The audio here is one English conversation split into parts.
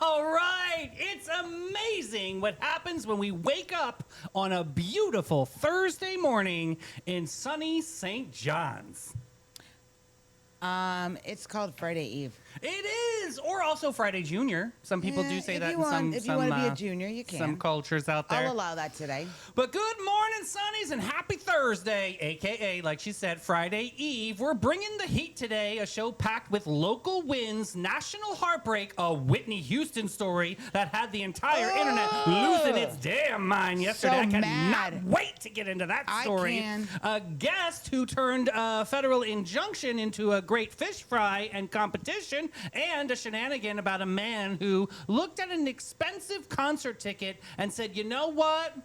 All right. It's amazing what happens when we wake up on a beautiful Thursday morning in sunny St. John's. It's called Friday Eve. It is, or also Friday Junior. Some people do say that in some. If you want to be a junior, you can. Some cultures out there. I'll allow that today. But good morning, Sunnies, and happy Thursday, aka, like she said, Friday Eve. We're bringing the heat today, a show packed with local wins, national heartbreak, a Whitney Houston story that had the entire internet losing its damn mind yesterday. So I cannot mad. wait to get into that story. I can. A guest who turned a federal injunction into a great fish fry and competition, and a shenanigan about a man who looked at an expensive concert ticket and said, you know what?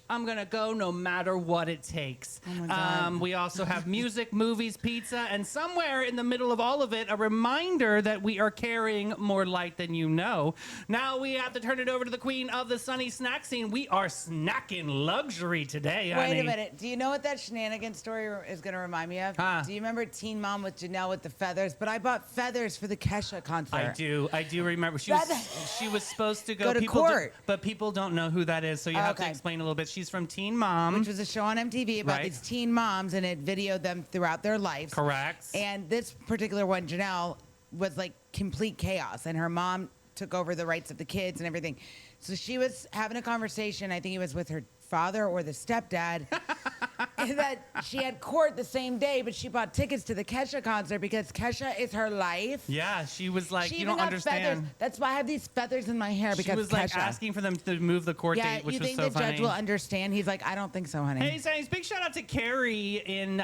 I'm going to go no matter what it takes. Oh my God. We also have music, movies, pizza, and somewhere in the middle of all of it, a reminder that we are carrying more light than you know. Now we have to turn it over to the queen of the sunny snack scene. We are snacking luxury today, honey. Wait a minute. Do you know what that shenanigan story is going to remind me of? Huh. Do you remember Teen Mom with Janelle with the feathers? But I bought feathers for the Kesha concert. I do remember. She was supposed to Go to people court. but people don't know who that is, so you have to Okay. explain a little bit. She's from Teen Mom. Which was a show on MTV about Right. these teen moms, and it videoed them throughout their lives. Correct. And this particular one, Janelle, was like complete chaos, and her mom took over the rights of the kids and everything. So she was having a conversation, I think it was with her father or the stepdad, that she had court the same day, but she bought tickets to the Kesha concert because Kesha is her life. Yeah, she was like, She you even don't got understand. feathers. That's why I have these feathers in my hair, because She was Kesha. like asking for them to move the court Yeah, date, which you was think so the funny. judge will understand? He's like, I don't think so, honey. Hey, Sandy's big shout out to Carrie in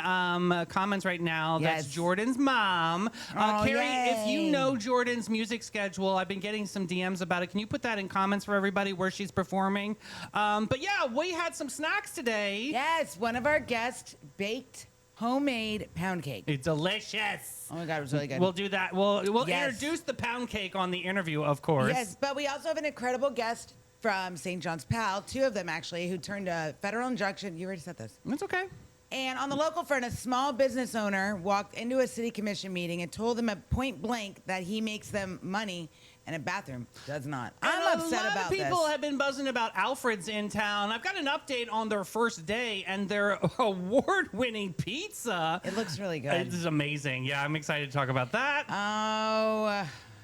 comments right now. Yes. That's Jordan's mom. Oh, Carrie, if you yay. know Jordan's music schedule, I've been getting some DMs about it. Can you put that in comments for everybody where she's performing? But yeah, we had some snacks today. Yes, one of our guests baked homemade pound cake. It's delicious. Oh my God, it was really good. We'll do that. We'll Yes. introduce the pound cake on the interview, of course. Yes, but we also have an incredible guest from St. John's Pal, two of them actually, who turned a federal injunction. You already said this. That's okay. And on the local front, a small business owner walked into a city commission meeting and told them at point blank that he makes them money and a bathroom does not. I'm upset a lot about of people this. have been buzzing about Alfred's in town. I've got an update on their first day and their award-winning pizza. It looks really good. It is amazing. Yeah, I'm excited to talk about that.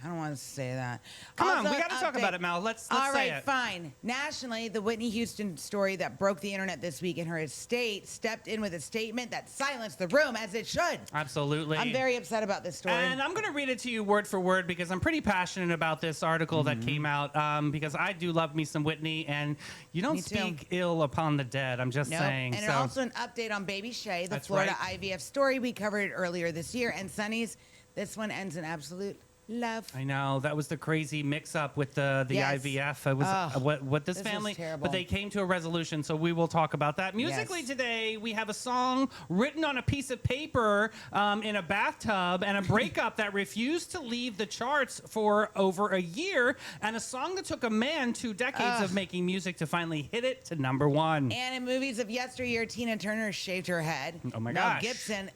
I don't want to say that. Come on, Also, we got to an talk update. about it, Mal. Let's All say right, it. fine. Nationally, the Whitney Houston story that broke the internet this week, and her estate stepped in with a statement that silenced the room, as it should. Absolutely. I'm very upset about this story. And I'm going to read it to you word for word because I'm pretty passionate about this article that came out because I do love me some Whitney, and you don't Me too. speak ill upon the dead. I'm just Nope. saying. And so. also an update on Baby Shay, the That's Florida right. IVF story. We covered it earlier this year. And Sonny's, this one ends in absolute love. I know that was the crazy mix-up with the Yes. IVF. It was Ugh, what this this was family, terrible. but they came to a resolution. So we will talk about that. Musically Yes. today, we have a song written on a piece of paper in a bathtub, and a breakup that refused to leave the charts for over a year, and a song that took a man 2 decades of making music to finally hit it to #1. And in movies of yesteryear, Tina Turner shaved her head. Oh my Mel gosh. Gibson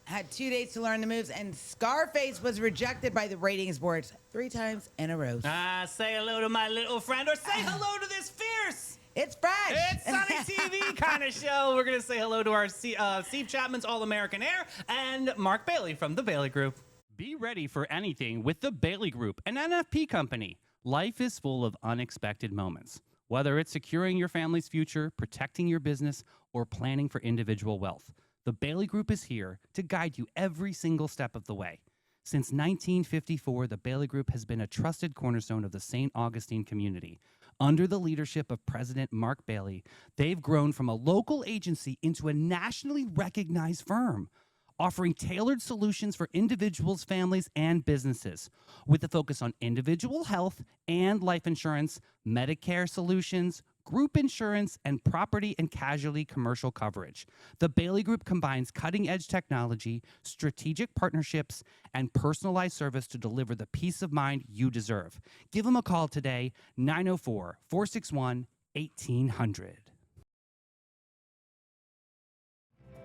had 2 days to learn the moves, and Scarface was rejected by the ratings boards 3 times in a row. Say hello to my little friend, or say hello to this fierce. It's fresh. It's Sunny TV kind of show. We're going to say hello to our Steve Chapman's All-American Air and Mark Bailey from the Bailey Group. Be ready for anything with the Bailey Group, an NFP company. Life is full of unexpected moments. Whether it's securing your family's future, protecting your business, or planning for individual wealth, the Bailey Group is here to guide you every single step of the way. Since 1954, the Bailey Group has been a trusted cornerstone of the St. Augustine community. Under the leadership of President Mark Bailey, they've grown from a local agency into a nationally recognized firm, offering tailored solutions for individuals, families, and businesses, with a focus on individual health and life insurance, Medicare solutions, group insurance, and property and casualty commercial coverage. The Bailey Group combines cutting-edge technology, strategic partnerships, and personalized service to deliver the peace of mind you deserve. Give them a call today, 904-461-1800.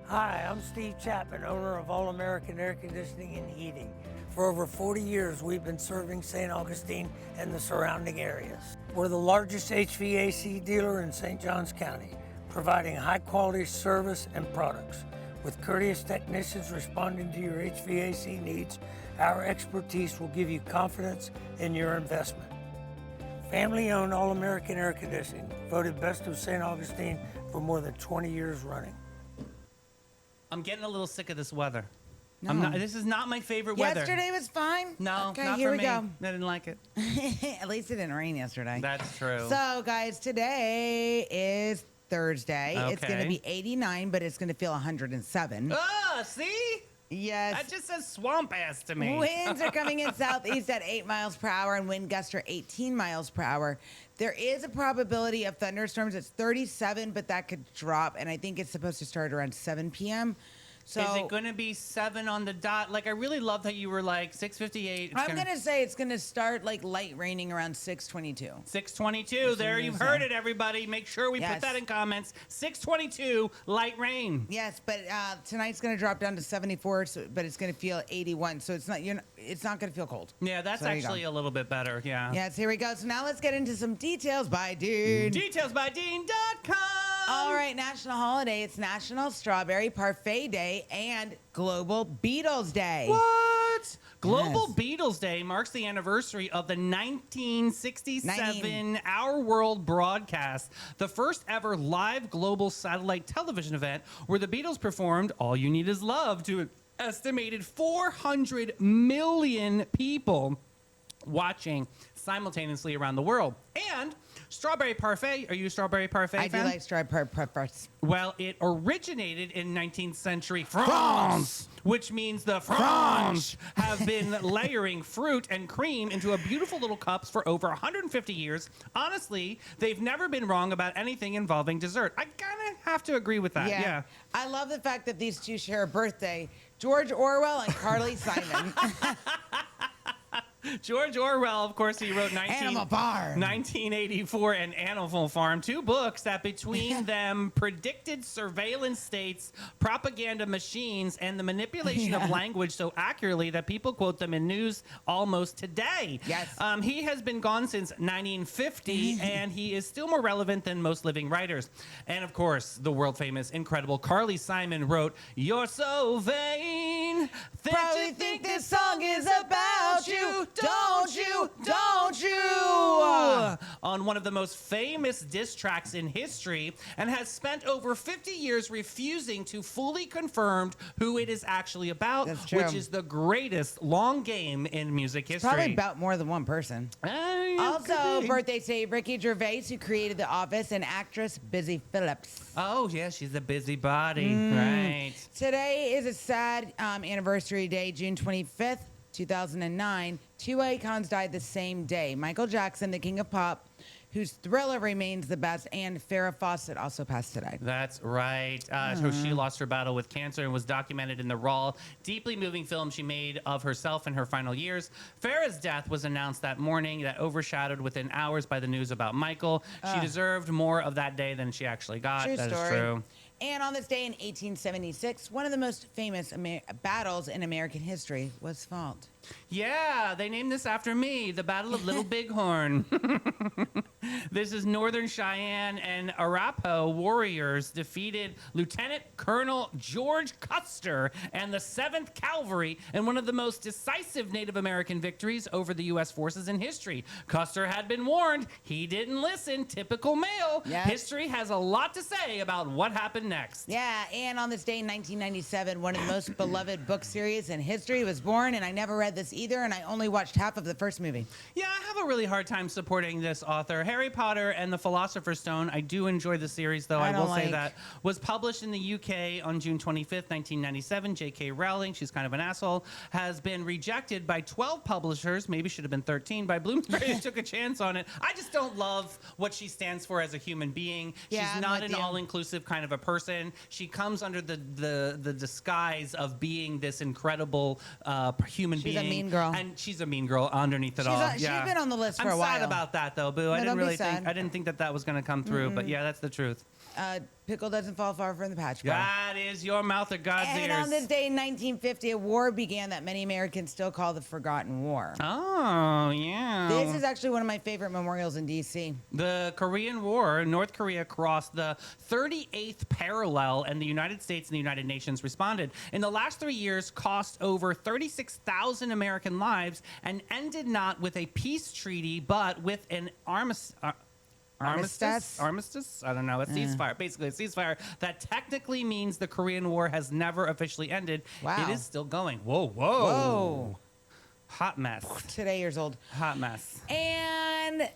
Hi, I'm Steve Chapman, owner of All American Air Conditioning and Heating. For over 40 years, we've been serving St. Augustine and the surrounding areas. We're the largest HVAC dealer in St. Johns County, providing high-quality service and products. With courteous technicians responding to your HVAC needs, our expertise will give you confidence in your investment. Family-owned All American Air Conditioning, voted best of St. Augustine for more than 20 years running. I'm getting a little sick of this weather. No. This is not my favorite weather. Yesterday was fine. No, okay, not here for we me. go. I didn't like it. At least it didn't rain yesterday. That's true. So, guys, today is Thursday. It's going to Okay. be 89, but it's going to feel 107. See? Yes. That just says swamp ass to me. Winds are coming in southeast at 8 miles per hour and wind gusts are 18 miles per hour. There is a probability of thunderstorms. It's 37, but that could drop, and I think it's supposed to start around 7 p.m. So Is it going to be 7 on the dot? Like, I really love that you were like 6:58. I'm going to say it's going to start like light raining around 6:22. 6:22. There, I'm you've gonna heard say. it, everybody. Make sure we put Yes. that in comments. 6:22, light rain. Yes, but tonight's going to drop down to 74, but it's going to feel 81. So it's not it's not going to feel cold. Yeah, that's So there you go. actually a little bit better. Yeah. Yes, here we go. So now let's get into some details by Dean. Details by Dean.com. All right, national holiday. It's National Strawberry Parfait Day and Global Beatles Day. What? Global Yes. Beatles Day marks the anniversary of the 1967 19. Our World broadcast, the first ever live global satellite television event where the Beatles performed All You Need Is Love to an estimated 400 million people watching simultaneously around the world. And Strawberry Parfait, are you a Strawberry Parfait I do fan? like strawberry parfaits. Well, it originated in 19th century France, which means the French have been layering fruit and cream into a beautiful little cups for over 150 years. Honestly, they've never been wrong about anything involving dessert. I kind of have to agree with that. Yeah. I love the fact that these two share a birthday. George Orwell and Carly Simon. George Orwell, of course, he wrote Animal Farm. 1984 and Animal Farm, 2 books that between them predicted surveillance states, propaganda machines, and the manipulation of language so accurately that people quote them in news almost today. Yes. He has been gone since 1950, and he is still more relevant than most living writers. And of course, the world famous, incredible Carly Simon wrote, "You're so vain that Probably you think this song is about you. Don't you? Don't you? on one of the most famous diss tracks in history, and has spent over 50 years refusing to fully confirm who it is actually about, That's true. which is the greatest long game in music history. Probably about more than one person. Also, birthday today, Ricky Gervais, who created The Office, and actress Busy Phillips. Oh, yeah, she's a busybody. Mm. Right. Today is a sad anniversary day, June 25th, 2009. 2 icons died the same day. Michael Jackson, the king of pop, whose Thriller remains the best, and Farrah Fawcett also passed today. That's right. So she lost her battle with cancer and was documented in the raw, deeply moving film she made of herself in her final years. Farrah's death was announced that morning, that overshadowed within hours by the news about Michael. She deserved more of that day than she actually got. True That is story. true. And on this day in 1876, one of the most famous battles in American history was fought. Yeah, they named this after me, the Battle of Little Bighorn. This is Northern Cheyenne and Arapaho warriors defeated Lieutenant Colonel George Custer and the 7th Cavalry in one of the most decisive Native American victories over the U.S. forces in history. Custer had been warned. He didn't listen. Typical male. Yes. History has a lot to say about what happened next. Yeah, and on this day in 1997, one of the most beloved book series in history was born, and I never read this either, and I only watched half of the first movie. Yeah, I have a really hard time supporting this author. Harry Potter and the Philosopher's Stone. I do enjoy the series, though. I I will don't say like- that. Was published in the UK on June 25th, 1997. J.K. Rowling, she's kind of an asshole, has been rejected by 12 publishers. Maybe should have been 13 by Bloomsbury, who took a chance on it. I just don't love what she stands for as a human being. Yeah, She's I'm not with an you. all-inclusive kind of a person. She comes under the disguise of being this incredible human She's a being. mean girl. And she's a mean girl underneath it all. She's Yeah. been on the list for I'm a while. sad about that, though, Boo. I No, didn't don't be really think sad. I didn't think that was going to come through, but yeah, that's the truth. Pickle doesn't fall far from the patch bar. That is your mouth of God's And ears. on this day in 1950, a war began that many Americans still call the Forgotten War. Oh, yeah. This is actually one of my favorite memorials in D.C. The Korean War, North Korea crossed the 38th parallel, and the United States and the United Nations responded. In the last 3 years, cost over 36,000 American lives, and ended not with a peace treaty, but with an armistice? I don't know. A ceasefire. Basically, a ceasefire that technically means the Korean War has never officially ended. Wow. It is still going. Whoa. Whoa. Hot mess. Today years old. Hot mess. And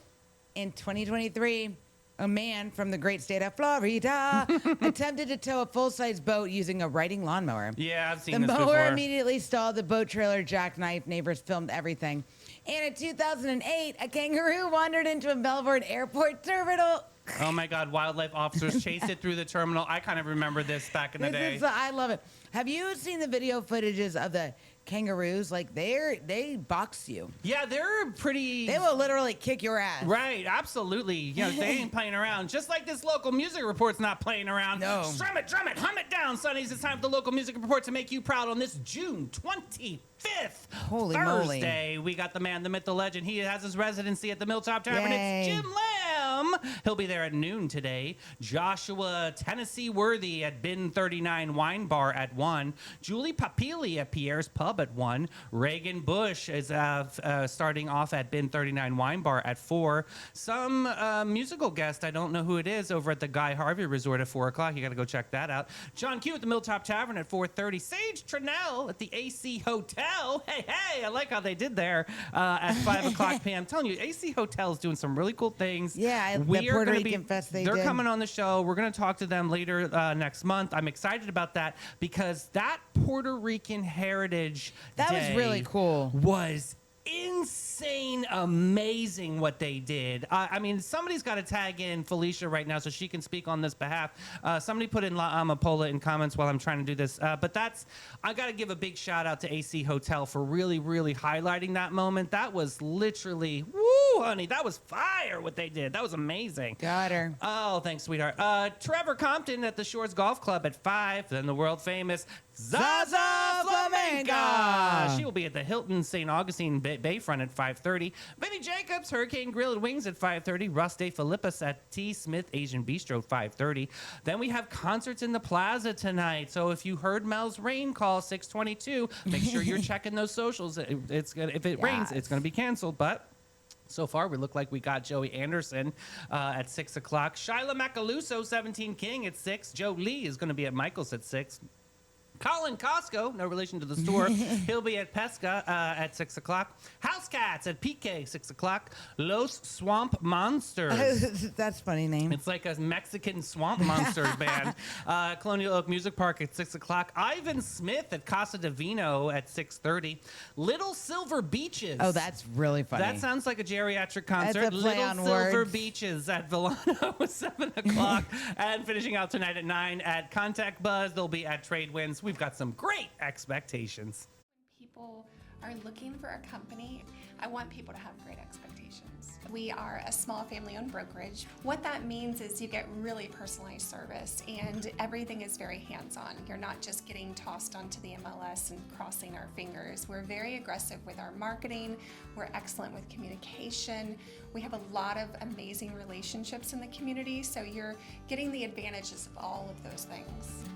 in 2023, a man from the great state of Florida attempted to tow a full-size boat using a riding lawnmower. Yeah, I've The seen this mower before. immediately stalled. The boat trailer jackknifed. Neighbors filmed everything. And in 2008, a kangaroo wandered into a Melbourne airport terminal. Oh my God! Wildlife officers chased it through the terminal. I kind of remember this back in the day. I love it. Have you seen the video footages of the kangaroos? Like they box you. Yeah, they're pretty. They will literally kick your ass. Right, absolutely. You know, they ain't playing around. Just like this local music report's not playing around. No. Strum it, drum it, hum it down, Sonnies. It's time for the local music report to make you proud on this June 25th. Holy moly. Thursday. We got the man, the myth, the legend. He has his residency at the Milltop Tavern. Yay. It's Jim Lamb. He'll be there at noon today. Joshua Tennessee Worthy at Bin 39 Wine Bar at 1. Julie Papili at Pierre's Pub at 1. Reagan Bush is starting off at Bin 39 Wine Bar at 4. Some musical guest, I don't know who it is, over at the Guy Harvey Resort at 4 o'clock. You got to go check that out. John Q at the Milltop Tavern at 4:30. Sage Tranell at the AC Hotel. Hey, I like how they did there at 5 o'clock p.m. I'm telling you, AC Hotel is doing some really cool things. Yeah, the We are Puerto gonna Rican fest they They're did. coming on the show. We're going to talk to them later next month. I'm excited about that because that Puerto Rican Heritage That was Day really cool. Was insane, amazing what they did. I mean, somebody's got to tag in Felicia right now so she can speak on this behalf. Somebody put in La Amapola in comments while I'm trying to do this. But I got to give a big shout out to AC Hotel for really, really highlighting that moment. That was literally, woo, honey, that was fire what they did. That was amazing. Got her. Oh, thanks, sweetheart. Trevor Compton at the Shores Golf Club at 5. Then the world famous Zaza Flamenca. She will be at the Hilton St. Augustine Bayfront at 5:30. Benny Jacobs, Hurricane Grill and Wings at 5:30. Russ De Philippus at T. Smith Asian Bistro 5:30. Then we have concerts in the Plaza tonight. So if you heard Mel's rain call 622, make sure you're checking those socials. If it rains, it's going to be canceled. But so far, we look like we got Joey Anderson at 6 o'clock. Shyla Macaluso, 17 King at 6. Joe Lee is going to be at Michael's at 6. Colin Costco, no relation to the store. He'll be at Pesca at 6 o'clock. House Cats at PK, 6 o'clock. Los Swamp Monsters. That's a funny name. It's like a Mexican swamp monsters band. Colonial Oak Music Park at 6 o'clock. Ivan Smith at Casa de Vino at 6:30. Little Silver Beaches. Oh, that's really funny. That sounds like a geriatric concert. That's a play Little on Silver words. Beaches at Villano at 7 o'clock. And finishing out tonight at 9 at Contact Buzz. They'll be at Trade Winds. We've got some great expectations. People are looking for a company. I want people to have great expectations. We are a small family-owned brokerage. What that means is you get really personalized service and everything is very hands-on. You're not just getting tossed onto the MLS and crossing our fingers. We're very aggressive with our marketing. We're excellent with communication. We have a lot of amazing relationships in the community, so you're getting the advantages of all of those things.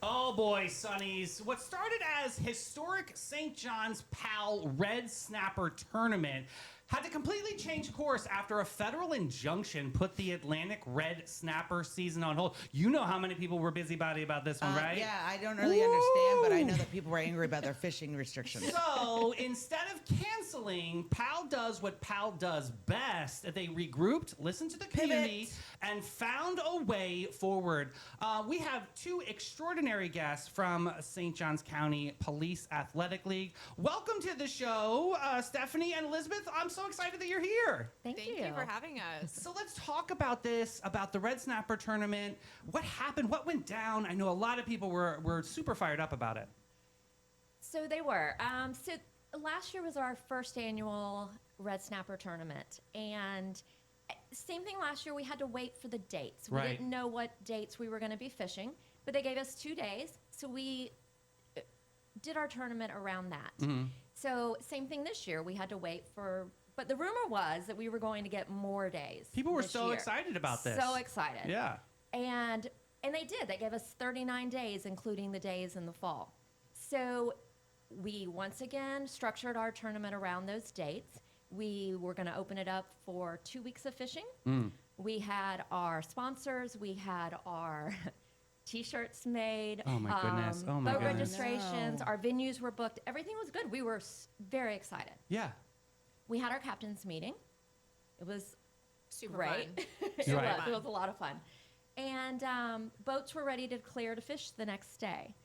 Oh boy, Sonnies. What started as historic St. John's PAL Red Snapper Tournament had to completely change course after a federal injunction put the Atlantic Red Snapper season on hold. You know how many people were busybody about this one, right? Yeah, I don't really understand, but I know that people were angry about their fishing restrictions. So instead of canceling, PAL does what PAL does best. They regrouped, listened to the community, and found a way forward. We have two extraordinary guests from St. Johns County Police Athletic League. Welcome to the show, Stephanie and Elizabeth. I'm so excited that you're here. Thank you for having us. So let's talk about this, about the Red Snapper tournament. What happened? What went down? I know a lot of people were super fired up about it. So they were. So last year was our first annual Red Snapper tournament. And same thing last year, we had to wait for the dates. We Right. didn't know what dates we were going to be fishing, but they gave us 2 days. So we did our tournament around that. Mm-hmm. So same thing this year, we had to wait for, but the rumor was that we were going to get more days. People were this so year. excited about this. So excited. Yeah. And they did. They gave us 39 days, including the days in the fall. So we once again structured our tournament around those dates. We were going to open it up for 2 weeks of fishing. We had our sponsors. We had our T-shirts made. Oh, my goodness. Oh, my boat goodness. registrations. No. Our venues were booked. Everything was good. We were very excited. Yeah. We had our captain's meeting. It was Super great. fun. it Right. was. It was a lot of fun. And boats were ready to clear to fish the next day.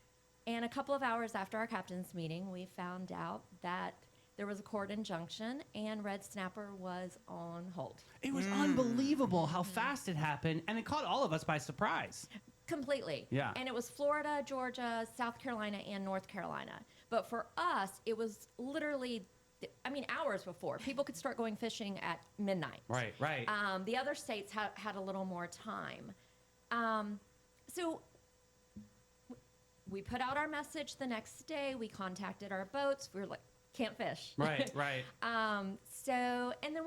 And a couple of hours after our captain's meeting, we found out that there was a court injunction and Red Snapper was on hold. It was unbelievable how fast it happened, and it caught all of us by surprise. Completely. Yeah. And it was Florida, Georgia, South Carolina, and North Carolina. But for us, it was literally, hours before. People could start going fishing at midnight. Right, right. The other states had a little more time. So we put out our message the next day. We contacted our boats. We were like, can't fish. Right, right. And then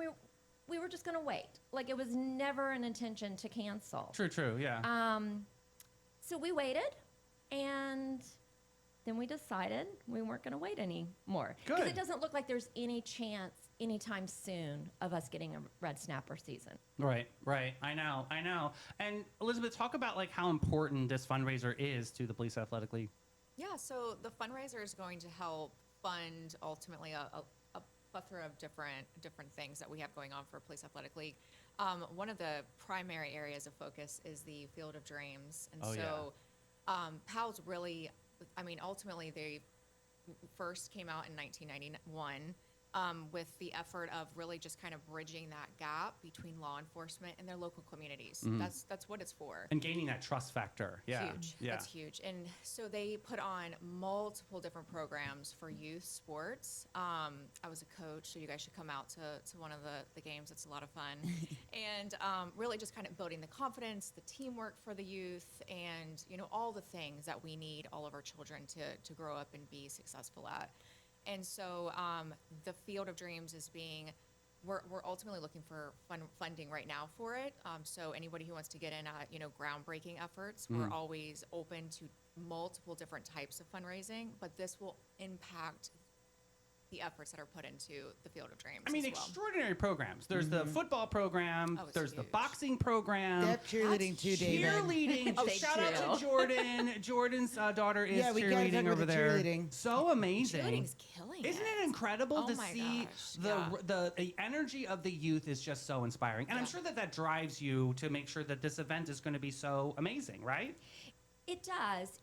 we were just going to wait. Like, it was never an intention to cancel. True, yeah. So we waited, and then we decided we weren't going to wait anymore. Because Good. it doesn't look like there's any chance anytime soon of us getting a red snapper season. Right. I know. And Elizabeth, talk about like how important this fundraiser is to the Police Athletic League. Yeah, so the fundraiser is going to help fund ultimately a plethora of different things that we have going on for Police Athletic League. One of the primary areas of focus is the Field of Dreams. And Oh, so PALS really, ultimately they first came out in 1991 with the effort of really just kind of bridging that gap between law enforcement and their local communities. That's what it's for. And gaining that trust factor. Yeah. Huge. Yeah. That's huge. And so they put on multiple different programs for youth sports. I was a coach, so you guys should come out to one of the games. It's a lot of fun. And really just kind of building the confidence, the teamwork for the youth, and all the things that we need all of our children to grow up and be successful at. And so the Field of Dreams is we're ultimately looking for funding right now for it. So anybody who wants to get in groundbreaking efforts, we're always open to multiple different types of fundraising, but this will impact the efforts that are put into the Field of Dreams. I mean, as well. extraordinary programs. There's the football program. Oh, it's There's the huge. boxing program. Yep, cheerleading too, David. Cheerleading. Oh, Thank shout out to you. Jordan. Jordan's daughter is Yeah, we gotta talk cheerleading about over the there. cheerleading. So amazing. Cheerleading's killing Isn't it. it incredible Oh to my see gosh, the energy of the youth is just so inspiring. And I'm Yeah. sure that drives you to make sure that this event is going to be so amazing, right? It does.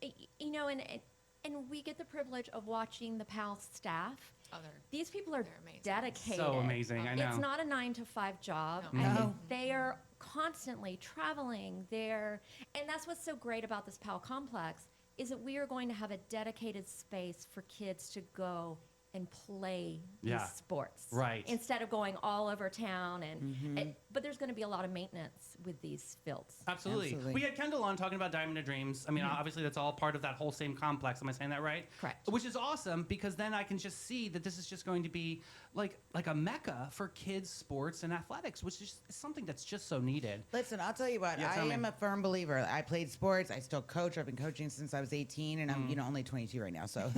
And we get the privilege of watching the PAL staff. Oh, These people are they're amazing. dedicated. So amazing. I know. It's not a 9-to-5 job. No. I mean, No. they are constantly traveling there. And that's what's so great about this PAL complex is that we are going to have a dedicated space for kids to go and play Yeah. these sports. Right. Instead of going all over town. But there's going to be a lot of maintenance with these fields. Absolutely. Absolutely. We had Kendall on talking about Diamond of Dreams. I mean, obviously that's all part of that whole same complex. Am I saying that right? Correct. Which is awesome because then I can just see that this is just going to be like a mecca for kids' sports and athletics, which is something that's just so needed. Listen, I'll tell you what. Yeah, I tell me. am a firm believer. I played sports. I still coach. I've been coaching since I was 18, and I'm only 22 right now. So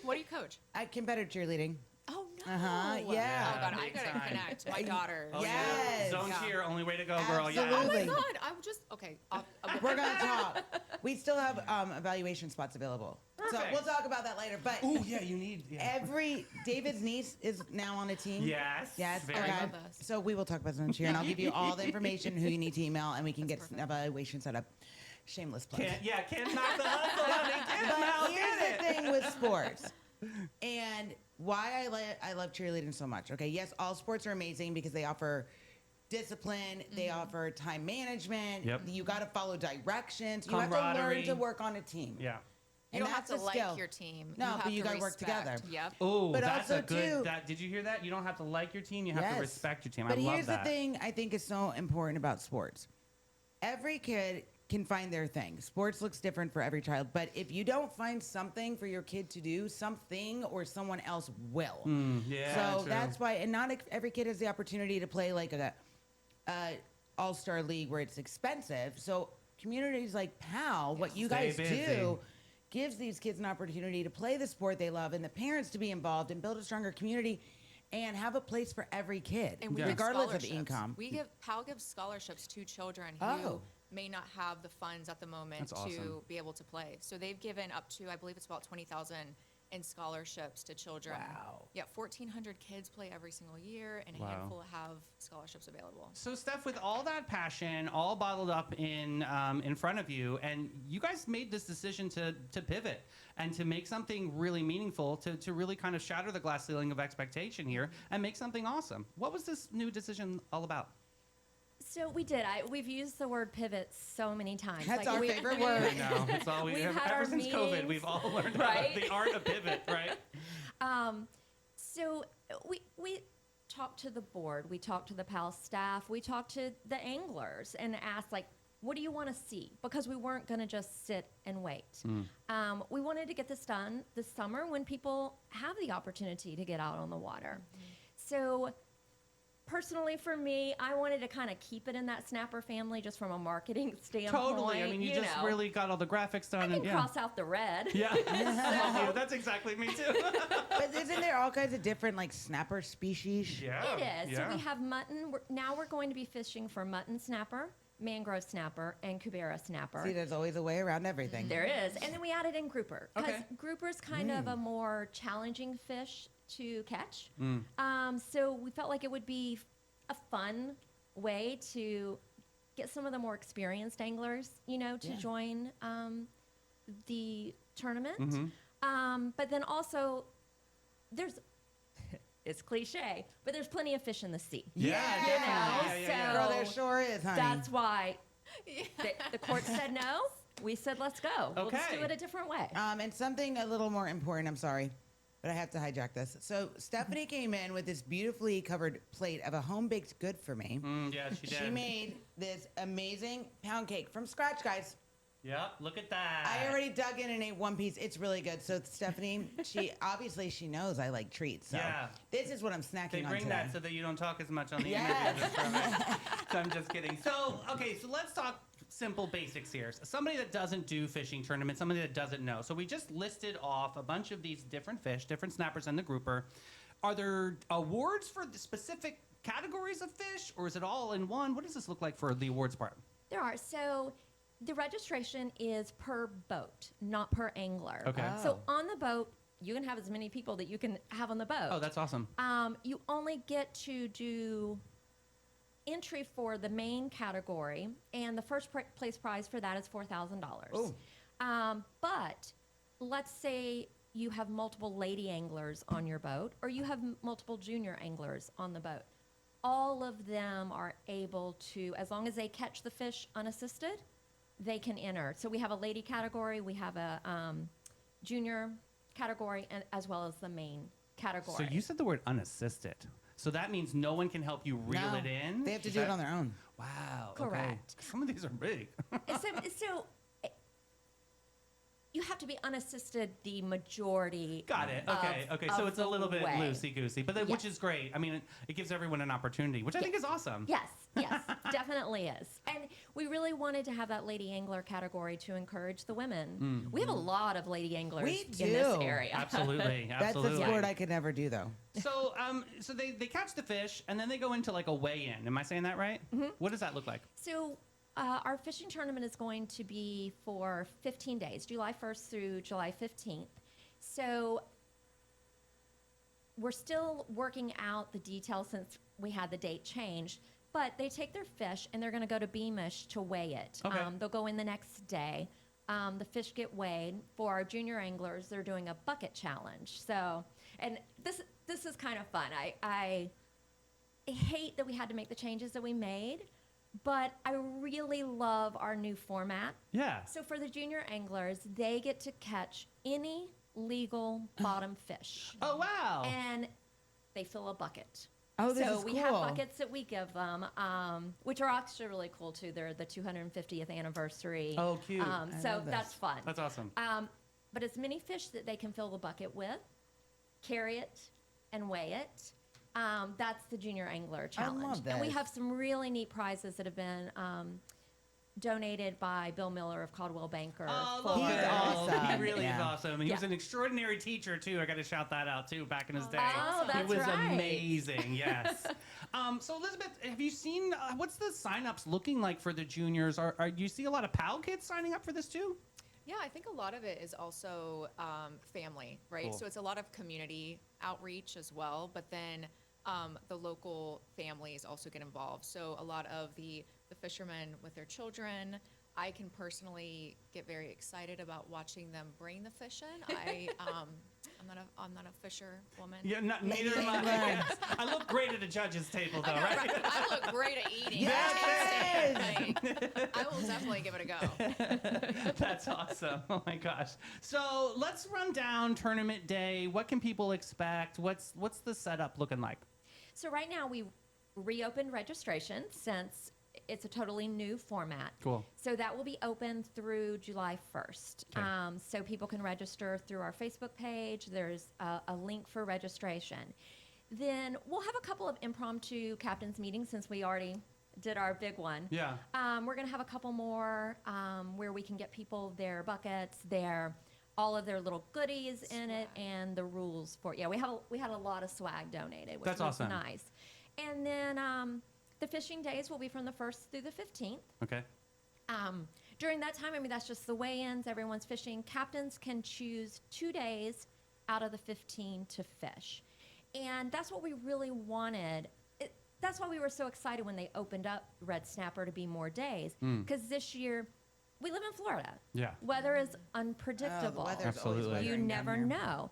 What do you coach? I competitive cheerleading. Oh, no. Uh-huh, yeah. Oh, God, I Big got to time. connect. My daughter. Oh, Yes. Zones Yeah. here, only way to go, girl. Yeah. Oh, my Absolutely. God. I'm just, okay. We're gonna talk. We still have evaluation spots available, so Perfect. we'll talk about that later. But Oh, yeah, you need. Yeah. David's niece is now on a team. Yes. Yes. Very Okay. I love this. So we will talk about Zones here, and I'll give you all the information who you need to email, and we can get an evaluation set up. Shameless plug. Can't knock the hustle, honey. Get 'em But out, here's get the it. thing with sports, and why I love cheerleading so much. Okay, yes, all sports are amazing because they offer discipline, they offer time management. Yep. You got to follow directions. You have to learn Camaraderie. to work on a team. Yeah. You don't have that's to a like skill. your team. No, have but you to gotta work together. respect. Yep. Oh, But that's also, a good. too- Did you hear that? You don't have to like your team. You have to Yes. respect your team. But I love here's that. the thing I think is so important about sports. Every kid can find their thing. Sports looks different for every child, but if you don't find something for your kid to do, something or someone else will. Yeah. So true. that's why, and not every kid has the opportunity to play like a all-star league where it's expensive. So communities like PAL, what you Stay guys busy. do, gives these kids an opportunity to play the sport they love and the parents to be involved and build a stronger community and have a place for every kid, And we give regardless of scholarships. income. PAL gives scholarships to children Oh. who may not have the funds at the moment That's awesome. to be able to play. So they've given up to, I believe it's about 20,000 in scholarships to children. Wow. Yeah, 1,400 kids play every single year, and a Wow. handful have scholarships available. So, Steph, with all that passion, all bottled up in front of you, and you guys made this decision to pivot and to make something really meaningful, to really kind of shatter the glass ceiling of expectation here and make something awesome. What was this new decision all about? So we did. We've used the word pivot so many times. That's our we- favorite we- word. I know. It's all We've had ever our since COVID, meetings, we've all learned right? about the art of pivot, right? So we talked to the board, we talked to the PAL staff, we talked to the anglers and asked, like, what do you want to see? Because we weren't going to just sit and wait. We wanted to get this done this summer when people have the opportunity to get out on the water. So personally for me, I wanted to kind of keep it in that Snapper family just from a marketing standpoint. Totally. I mean, you just know. really got all the graphics done. I can and, yeah. cross out the red. Yeah, that's exactly me too. But isn't there all kinds of different like snapper species? Yeah, It is. Yeah. So we have mutton. Now we're going to be fishing for mutton snapper, mangrove snapper, and Kubera snapper. See, there's always a way around everything. There is. And then we added in grouper. Because Okay. grouper's kind of a more challenging fish to catch. Mm. So we felt like it would be a fun way to get some of the more experienced anglers, to join the tournament. Mm-hmm. But then also, there's, it's cliche, but there's plenty of fish in the sea. Yeah, You definitely. know, Yeah. Girl, there sure is, honey. That's why the court said no. We said, let's go. We'll just Okay. do it a different way. And something a little more important, I'm sorry, but I have to hijack this. So Stephanie came in with this beautifully covered plate of a home-baked good for me. Yeah, she did. She made this amazing pound cake from scratch, guys. Yep, look at that. I already dug in and ate one piece. It's really good. So Stephanie, she knows I like treats. So Yeah. this is what I'm snacking They on bring today. that so that you don't talk as much on the Yes. interview. That's perfect. So I'm just kidding. So, okay, so let's talk simple basics here. Somebody that doesn't do fishing tournaments, somebody that doesn't know. So we just listed off a bunch of these different fish, different snappers and the grouper. Are there awards for the specific categories of fish, or is it all in one? What does this look like for the awards part? There are. So the registration is per boat, not per angler. Okay. So on the boat, you can have as many people that you can have on the boat. Oh, that's awesome. You only get to do entry for the main category, and the first place prize for that is $4,000. Oh. But let's say you have multiple lady anglers on your boat, or you have multiple junior anglers on the boat. All of them are able to, as long as they catch the fish unassisted, they can enter. So we have a lady category, we have a junior category, and as well as the main category. So you said the word unassisted. So that means no one can help you reel No, it in? They have to Is do it that- on their own. Wow. okay. Correct. Some of these are big. So you have to be unassisted the majority. Got it. of- Okay. Okay. So of it's a the little bit way. loosey goosey, but which Yes. is great. I mean, it gives everyone an opportunity, which I think is awesome. Yes, definitely is. And we really wanted to have that lady angler category to encourage the women. We have a lot of lady anglers We in this do. area. Absolutely. That's Absolutely. a sport I could never do, though. So, so they catch the fish and then they go into like a weigh-in. Am I saying that right? Mm-hmm. What does that look like? So our fishing tournament is going to be for 15 days, July 1st through July 15th. So we're still working out the details since we had the date changed, but they take their fish and they're going to go to Beamish to weigh it. Okay. They'll go in the next day. The fish get weighed. For our junior anglers, they're doing a bucket challenge. So, and this is kind of fun. I hate that we had to make the changes that we made, but I really love our new format. Yeah. So for the junior anglers, they get to catch any legal bottom fish. Oh, wow. And they fill a bucket. Oh, this so is we have cool. buckets that we give them, which are actually really cool too. They're the 250th anniversary. Oh, cute. So love this. that's fun. That's awesome. But as many fish that they can fill the bucket with, carry it, and weigh it. That's the Junior Angler Challenge. love And we this. have some really neat prizes that have been donated by Bill Miller of Caldwell Banker. Love He's Bill. awesome. He really is Yeah. awesome. And he was Yeah. an extraordinary teacher, too. I got to shout that out, too, back in his day. Oh, He that's was right. amazing, yes. So, Elizabeth, have you seen, what's the sign-ups looking like for the juniors? Do you see a lot of PAL kids signing up for this, too? Yeah, I think a lot of it is also family, right? Cool. So it's a lot of community outreach as well, but then the local families also get involved. So a lot of the fishermen with their children, I can personally get very excited about watching them bring the fish in. I'm not a fisher woman. Yeah, neither am I. I look great at a judge's table, though, right? I look great at eating. Yes! I will definitely give it a go. That's awesome. Oh my gosh. So let's run down tournament day. What can people expect? What's the setup looking like? So right now we reopened registration since it's a totally new format. Cool. So that will be open through July 1st. Okay. So people can register through our Facebook page. There's a link for registration. Then we'll have a couple of impromptu captains meetings since we already did our big one. Yeah. We're going to have a couple more where we can get people their buckets, all of their little goodies in it, and the rules for. Yeah, we had a lot of swag donated, which That's was awesome. nice. And then the fishing days will be from the 1st through the 15th. Okay. During that time, I mean, that's just the weigh-ins. Everyone's fishing. Captains can choose 2 days out of the 15 to fish. And that's what we really wanted. That's why we were so excited when they opened up Red Snapper to be more days. Because this year, we live in Florida. Yeah. Weather is unpredictable. weather's Absolutely. always You weathering down never here. know.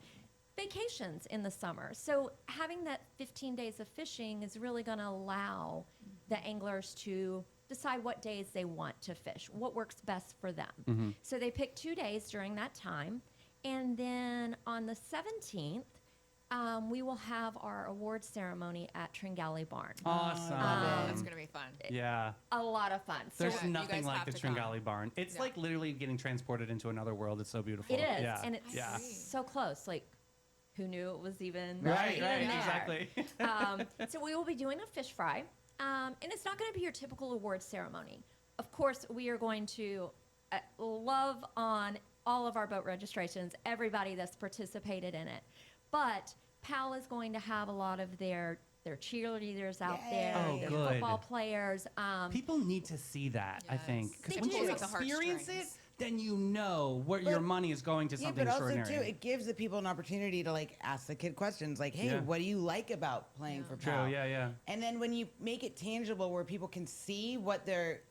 Vacations in the summer. So having that 15 days of fishing is really going to allow the anglers to decide what days they want to fish, what works best for them. So they pick 2 days during that time. And then on the 17th, we will have our award ceremony at Tringali Barn. Awesome. That's going to be fun. Yeah. A lot of fun. So There's you nothing guys like have the to come. Tringali Barn. It's Yeah. like literally getting transported into another world. It's so beautiful. it is, Yeah. and it's yeah. so close. Like, who knew it was even Right, even right, there? exactly. So we will be doing a fish fry, and it's not going to be your typical award ceremony. Of course, we are going to love on all of our boat registrations, everybody that's participated in it. But PAL is going to have a lot of their cheerleaders out there, Oh, their good. football players. People need to see that, I think. They Because when do. you Like the experience it, heartstrings. then you know where your But- money is going to Yeah, something but also extraordinary. too, it gives the people an opportunity to like ask the kid questions like, "Hey, Yeah. what do you like about playing for True, PAL?" yeah, yeah. And then when you make it tangible, where people can see what their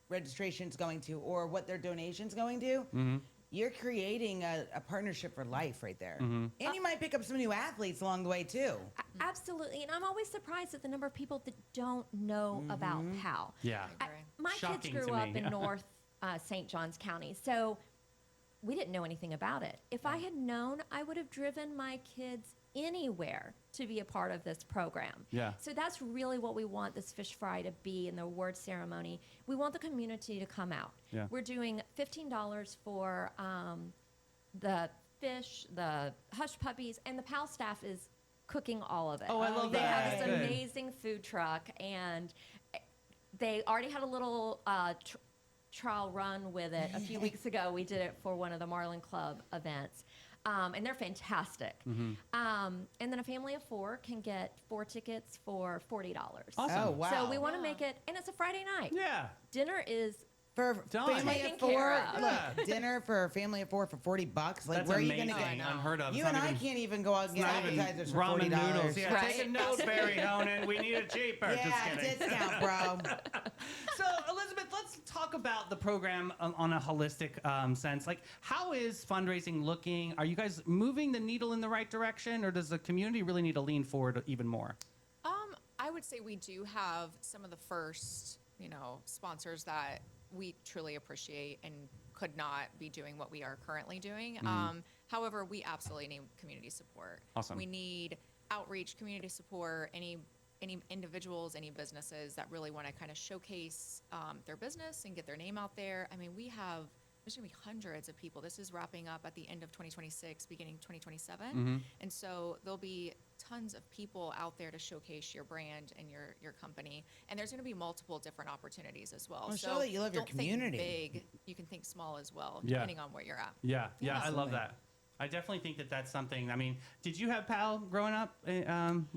registration's going to or what their donation's going to, Mm-hmm. you're creating a partnership for life right there. And you might pick up some new athletes along the way too. Absolutely, and I'm always surprised at the number of people that don't know about PAL. Yeah. I agree. My Shocking kids to grew up me. in North St. Johns County, so we didn't know anything about it. If I had known, I would have driven my kids anywhere to be a part of this program. Yeah. So that's really what we want this fish fry to be in the award ceremony. We want the community to come out. Yeah. We're doing $15 for the fish, the hush puppies, and the PAL staff is cooking all of it. Oh, I love They that. have this Good. amazing food truck, and they already had a little trial run with it a few weeks ago. We did it for one of the Marlin Club events. And they're fantastic. Mm-hmm. And then a family of 4 can get 4 tickets for $40. Awesome. Oh wow! So we want to make it, and it's a Friday night. Yeah. Dinner is for Done. family Taken of 4, care of. look, dinner for a family of 4 for $40. Like, That's where are you amazing. gonna get? Unheard of. You It's and not I even- can't even go out and get not even appetizers for ramen $40. noodles. Yeah, Right. take a note, Barry Honan. We need it cheaper. Just Yeah, kidding. discount, bro. So, Elizabeth, let's talk about the program on a holistic sense. Like, how is fundraising looking? Are you guys moving the needle in the right direction, or does the community really need to lean forward even more? I would say we do have some of the first sponsors that we truly appreciate and could not be doing what we are currently doing. However, we absolutely need community support. Awesome. We need outreach, community support, any individuals, any businesses that really want to kind of showcase their business and get their name out there. I mean, there's going to be hundreds of people. This is wrapping up at the end of 2026, beginning 2027. And so there'll be tons of people out there to showcase your brand and your company. And there's going to be multiple different opportunities as well. Well, So show that you love your don't think community. big, you can think small as well, Yeah. depending on where you're at. Yeah, I love Absolutely. that. I definitely think that that's something. I mean, did you have PAL growing up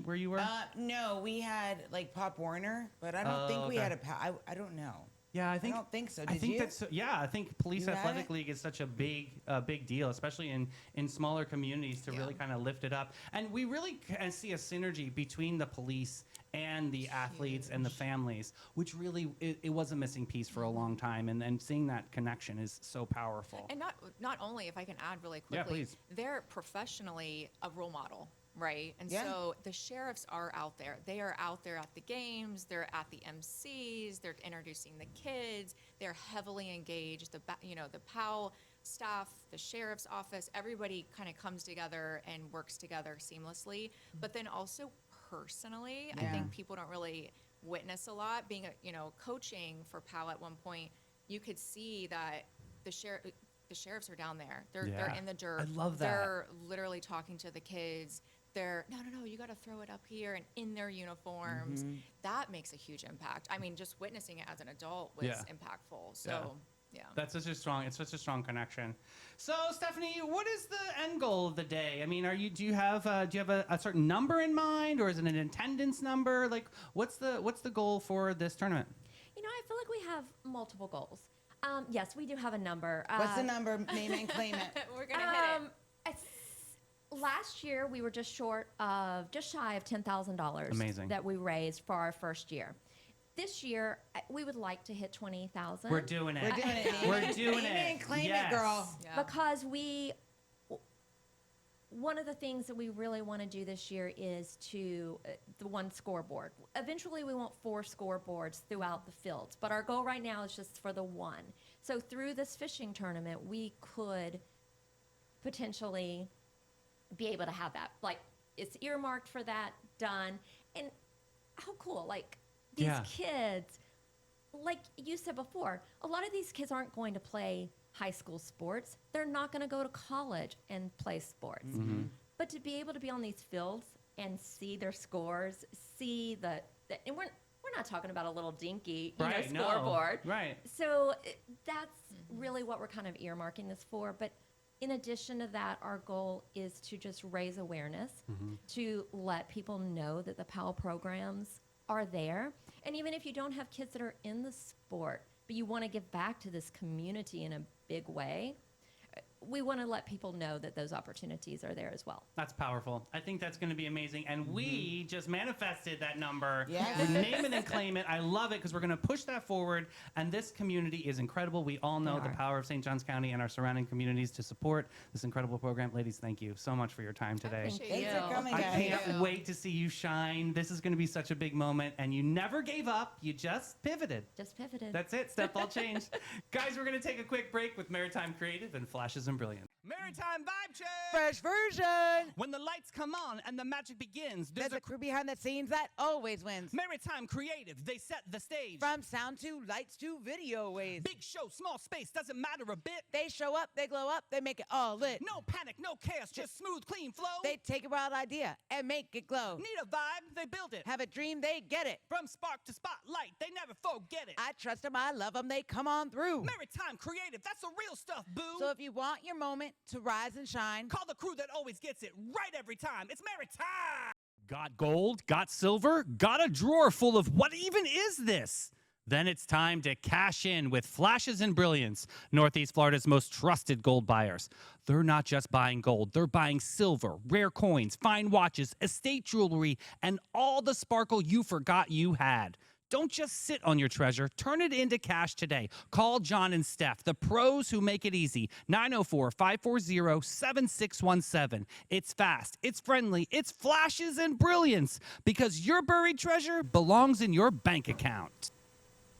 where you were? No, we had like Pop Warner, but I don't think we okay. had a I don't know. Yeah, I think don't think so. I Did think you? that's I think Police You had Athletic it? League is such a big deal, especially in smaller communities to really kind of lift it up. And we really can see a synergy between the police and the athletes and the families, which really it was a missing piece for a long time. And then seeing that connection is so powerful. And not only, if I can add really quickly, Yeah, please. they're professionally a role model, right? And Yeah. so the sheriffs are out there. They are out there at the games. They're at the MCs. They're introducing the kids. They're heavily engaged. The POW staff, the sheriff's office, everybody kind of comes together and works together seamlessly. But then also personally, I Yeah. think people don't really witness a lot. Being coaching for POW at one point, you could see that the sheriffs are down there. They're Yeah. in the dirt. I love that. They're literally talking to the kids. They're no, you got to throw it up here, and in their uniforms. Mm-hmm. That makes a huge impact. I mean, just witnessing it as an adult was Yeah. impactful. So yeah. That's such a strong connection. So Stephanie, what is the end goal of the day? I mean, do you have a certain number in mind, or is it an attendance number? Like, what's the goal for this tournament? I feel like we have multiple goals. Yes, we do have a number. What's the number? Name it and claim it. We're gonna hit it. Last year, we were just shy of $10,000. Amazing. That we raised for our first year. This year, we would like to hit 20,000. We're doing it. We're doing it. We're doing Name it. and claim Yes. it, girl. Yeah. Because one of the things that we really want to do this year is to the one scoreboard. Eventually, we want 4 scoreboards throughout the fields, but our goal right now is just for the one. So through this fishing tournament, we could potentially be able to have that. Like, it's earmarked for that, done. And how cool, like, these Yeah. kids, like you said before, a lot of these kids aren't going to play high school sports. They're not going to go to college and play sports. Mm-hmm. But to be able to be on these fields and see their scores, see and we're not talking about a little dinky Right, no. scoreboard. Right. So that's really what we're kind of earmarking this for. But in addition to that, our goal is to just raise awareness, to let people know that the PAL programs are there. And even if you don't have kids that are in the sport, but you want to give back to this community in a big way, we want to let people know that those opportunities are there as well. That's powerful. I think that's going to be amazing. And we just manifested that number. Yes. Name it and claim it. I love it because we're going to push that forward. And this community is incredible. We all know the power of St. Johns County and our surrounding communities to support this incredible program. Ladies, thank you so much for your time today. Thank Thanks you. for coming, I guys. can't wait to see you shine. This is going to be such a big moment. And you never gave up. You just pivoted. Just pivoted. That's it. Step all changed. Guys, we're going to take a quick break with Maritime Creative and Flashes and Brilliance. Maritime Vibe Check! Fresh version. When the lights come on and the magic begins, There's a crew behind the scenes that always wins. Maritime Creative, they set the stage. From sound to lights to video waves. Big show, small space, doesn't matter a bit. They show up, they glow up, they make it all lit. No panic, no chaos, just smooth, clean flow. They take a wild idea and make it glow. need a vibe, they build it. Have a dream, they get it. From spark to spotlight, they never forget it. I trust them, I love them, they come on through. Maritime Creative, that's the real stuff, boo. So if you want your moment to rise and shine, Call the crew that always gets it right every time. It's Maritime. Got gold? Got silver? Got a drawer full of what even is this? Then it's time to cash in with Flashes and Brilliance, Northeast Florida's most trusted gold buyers. They're not just buying gold, they're buying silver, rare coins, fine watches, estate jewelry, and all the sparkle you forgot you had. Don't just sit on your treasure. Turn it into cash today. Call John and Steph, the pros who make it easy. 904-540-7617. It's fast, it's friendly, it's Flashes and Brilliance, because your buried treasure belongs in your bank account.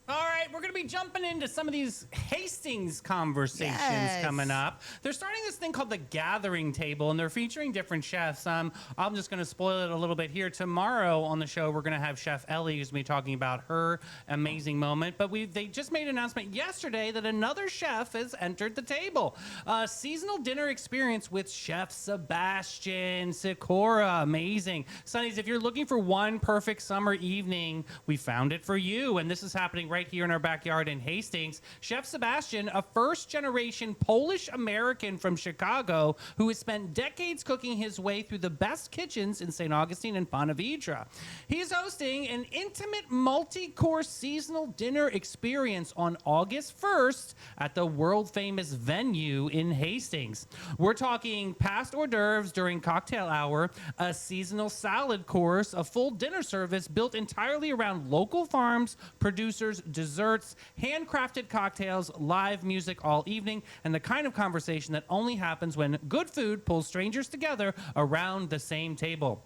All right, we're going to be jumping into some of these Hastings conversations Yes. coming up. They're starting this thing called the Gathering Table, and they're featuring different chefs. I'm just going to spoil it a little bit here. Tomorrow on the show, we're going to have Chef Ellie, who's going to be talking about her amazing moment. But they just made an announcement yesterday that another chef has entered the table. A seasonal dinner experience with Chef Sebastian Sikora. Amazing. Sonnies, if you're looking for one perfect summer evening, we found it for you. And this is happening right here in our backyard in Hastings. Chef Sebastian, a first-generation Polish-American from Chicago who has spent decades cooking his way through the best kitchens in St. Augustine and Ponte Vedra. He is hosting an intimate multi-course seasonal dinner experience on August 1st at the world-famous venue in Hastings. We're talking past hors d'oeuvres during cocktail hour, a seasonal salad course, a full dinner service built entirely around local farms, producers, desserts, handcrafted cocktails, live music all evening, and the kind of conversation that only happens when good food pulls strangers together around the same table.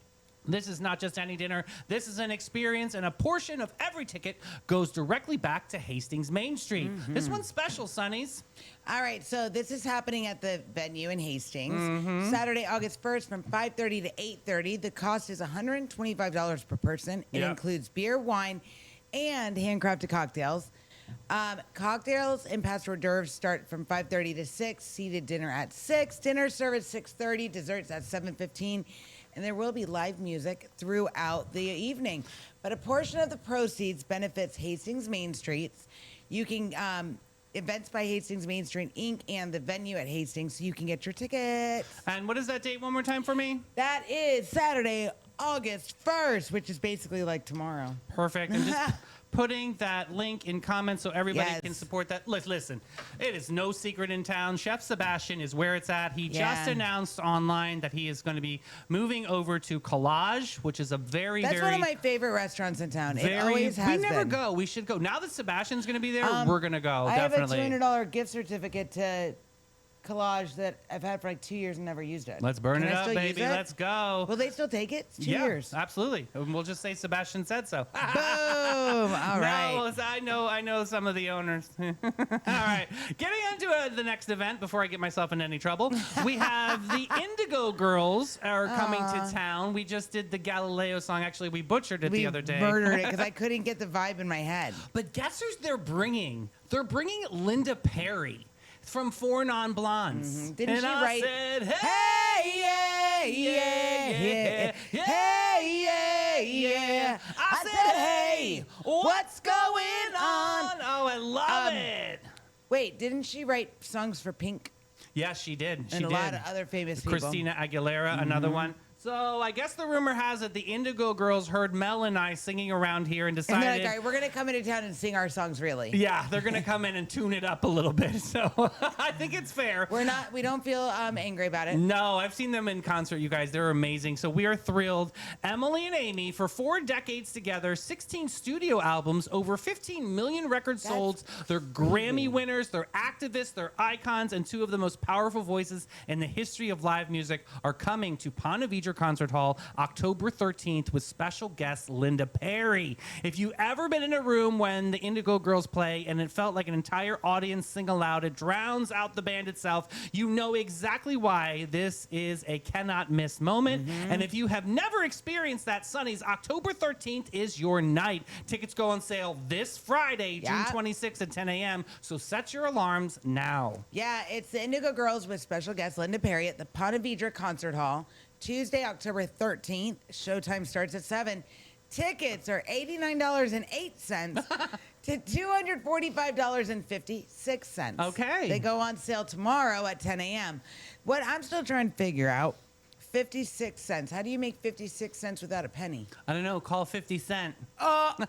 This is not just any dinner. This is an experience, and a portion of every ticket goes directly back to Hastings Main Street. This one's special, Sonnies. All right, so this is happening at the venue in Hastings. Saturday, August 1st from 5:30 to 8:30. The cost is $125 per person. It Yeah. includes beer, wine, and handcrafted cocktails. Cocktails and past hors d'oeuvres start from 5:30 to 6. Seated dinner at 6. Dinner service 6:30. Desserts at 7:15. And there will be live music throughout the evening. But a portion of the proceeds benefits Hastings Main Streets. You can Events by Hastings Main Street Inc. and the venue at Hastings, so you can get your tickets. And what is that date one more time for me? That is Saturday, August 1st, which is basically like tomorrow. Perfect. And just putting that link in comments so everybody Yes. can support that. Listen, it is no secret in town. Chef Sebastian is where it's at. He just Yeah. announced online that he is going to be moving over to Collage, which is a very, That's very... one of my favorite restaurants in town. It very, always has we never been. go. We should go. Now that Sebastian's going to be there, we're going to go. I Definitely. have a $200 gift certificate to Collage that I've had for like 2 years and never used it. Let's burn Can it I up, still use baby. it? Let's go. Will they still take it? It's 2 years. Absolutely. And we'll just say Sebastian said so. Boom. All right. No, I know some of the owners. All right. Getting into the next event before I get myself in any trouble. We have the Indigo Girls are coming to town. We just did the Galileo song. Actually, we butchered it We the other day. murdered it because I couldn't get the vibe in my head. But guess who's they're bringing? They're bringing Linda Perry from Four Non-Blondes. Didn't and she I write, said, Hey, yeah, yeah, yeah, hey, yeah, yeah. I said, hey, what's going on? Oh, I love it. Wait, didn't she write songs for Pink Yes, she did. She and a did. lot of other famous people? Christina Aguilera, another one. So I guess the rumor has it the Indigo Girls heard Mel and I singing around here and And decided... they're like, all right, we're going to come into town and sing our songs, really. Yeah, they're going to come in and tune it up a little bit. So I think it's fair. We don't feel angry about it. No, I've seen them in concert, you guys. They're amazing. So we are thrilled. Emily and Amy, for 4 decades together, 16 studio albums, over 15 million records sold. They're Grammy winners, they're activists, they're icons, and 2 of the most powerful voices in the history of live music are coming to Ponte Vedra Concert Hall October 13th with special guest Linda Perry. If you've ever been in a room when the Indigo Girls play and it felt like an entire audience sing aloud, it drowns out the band itself, you know exactly why this is a cannot miss moment. And if you have never experienced that, Sonnies, October 13th is your night. Tickets go on sale this Friday, Yeah. June 26th at 10 a.m. So set your alarms now. Yeah, it's the Indigo Girls with special guest Linda Perry at the Ponte Vedra Concert Hall, Tuesday, October 13th. Showtime starts at 7. Tickets are $89.08 to $245.56. Okay. They go on sale tomorrow at 10 a.m. What I'm still trying to figure out, 56 cents. How do you make 56 cents without a penny? I don't know, call 50 Cent. My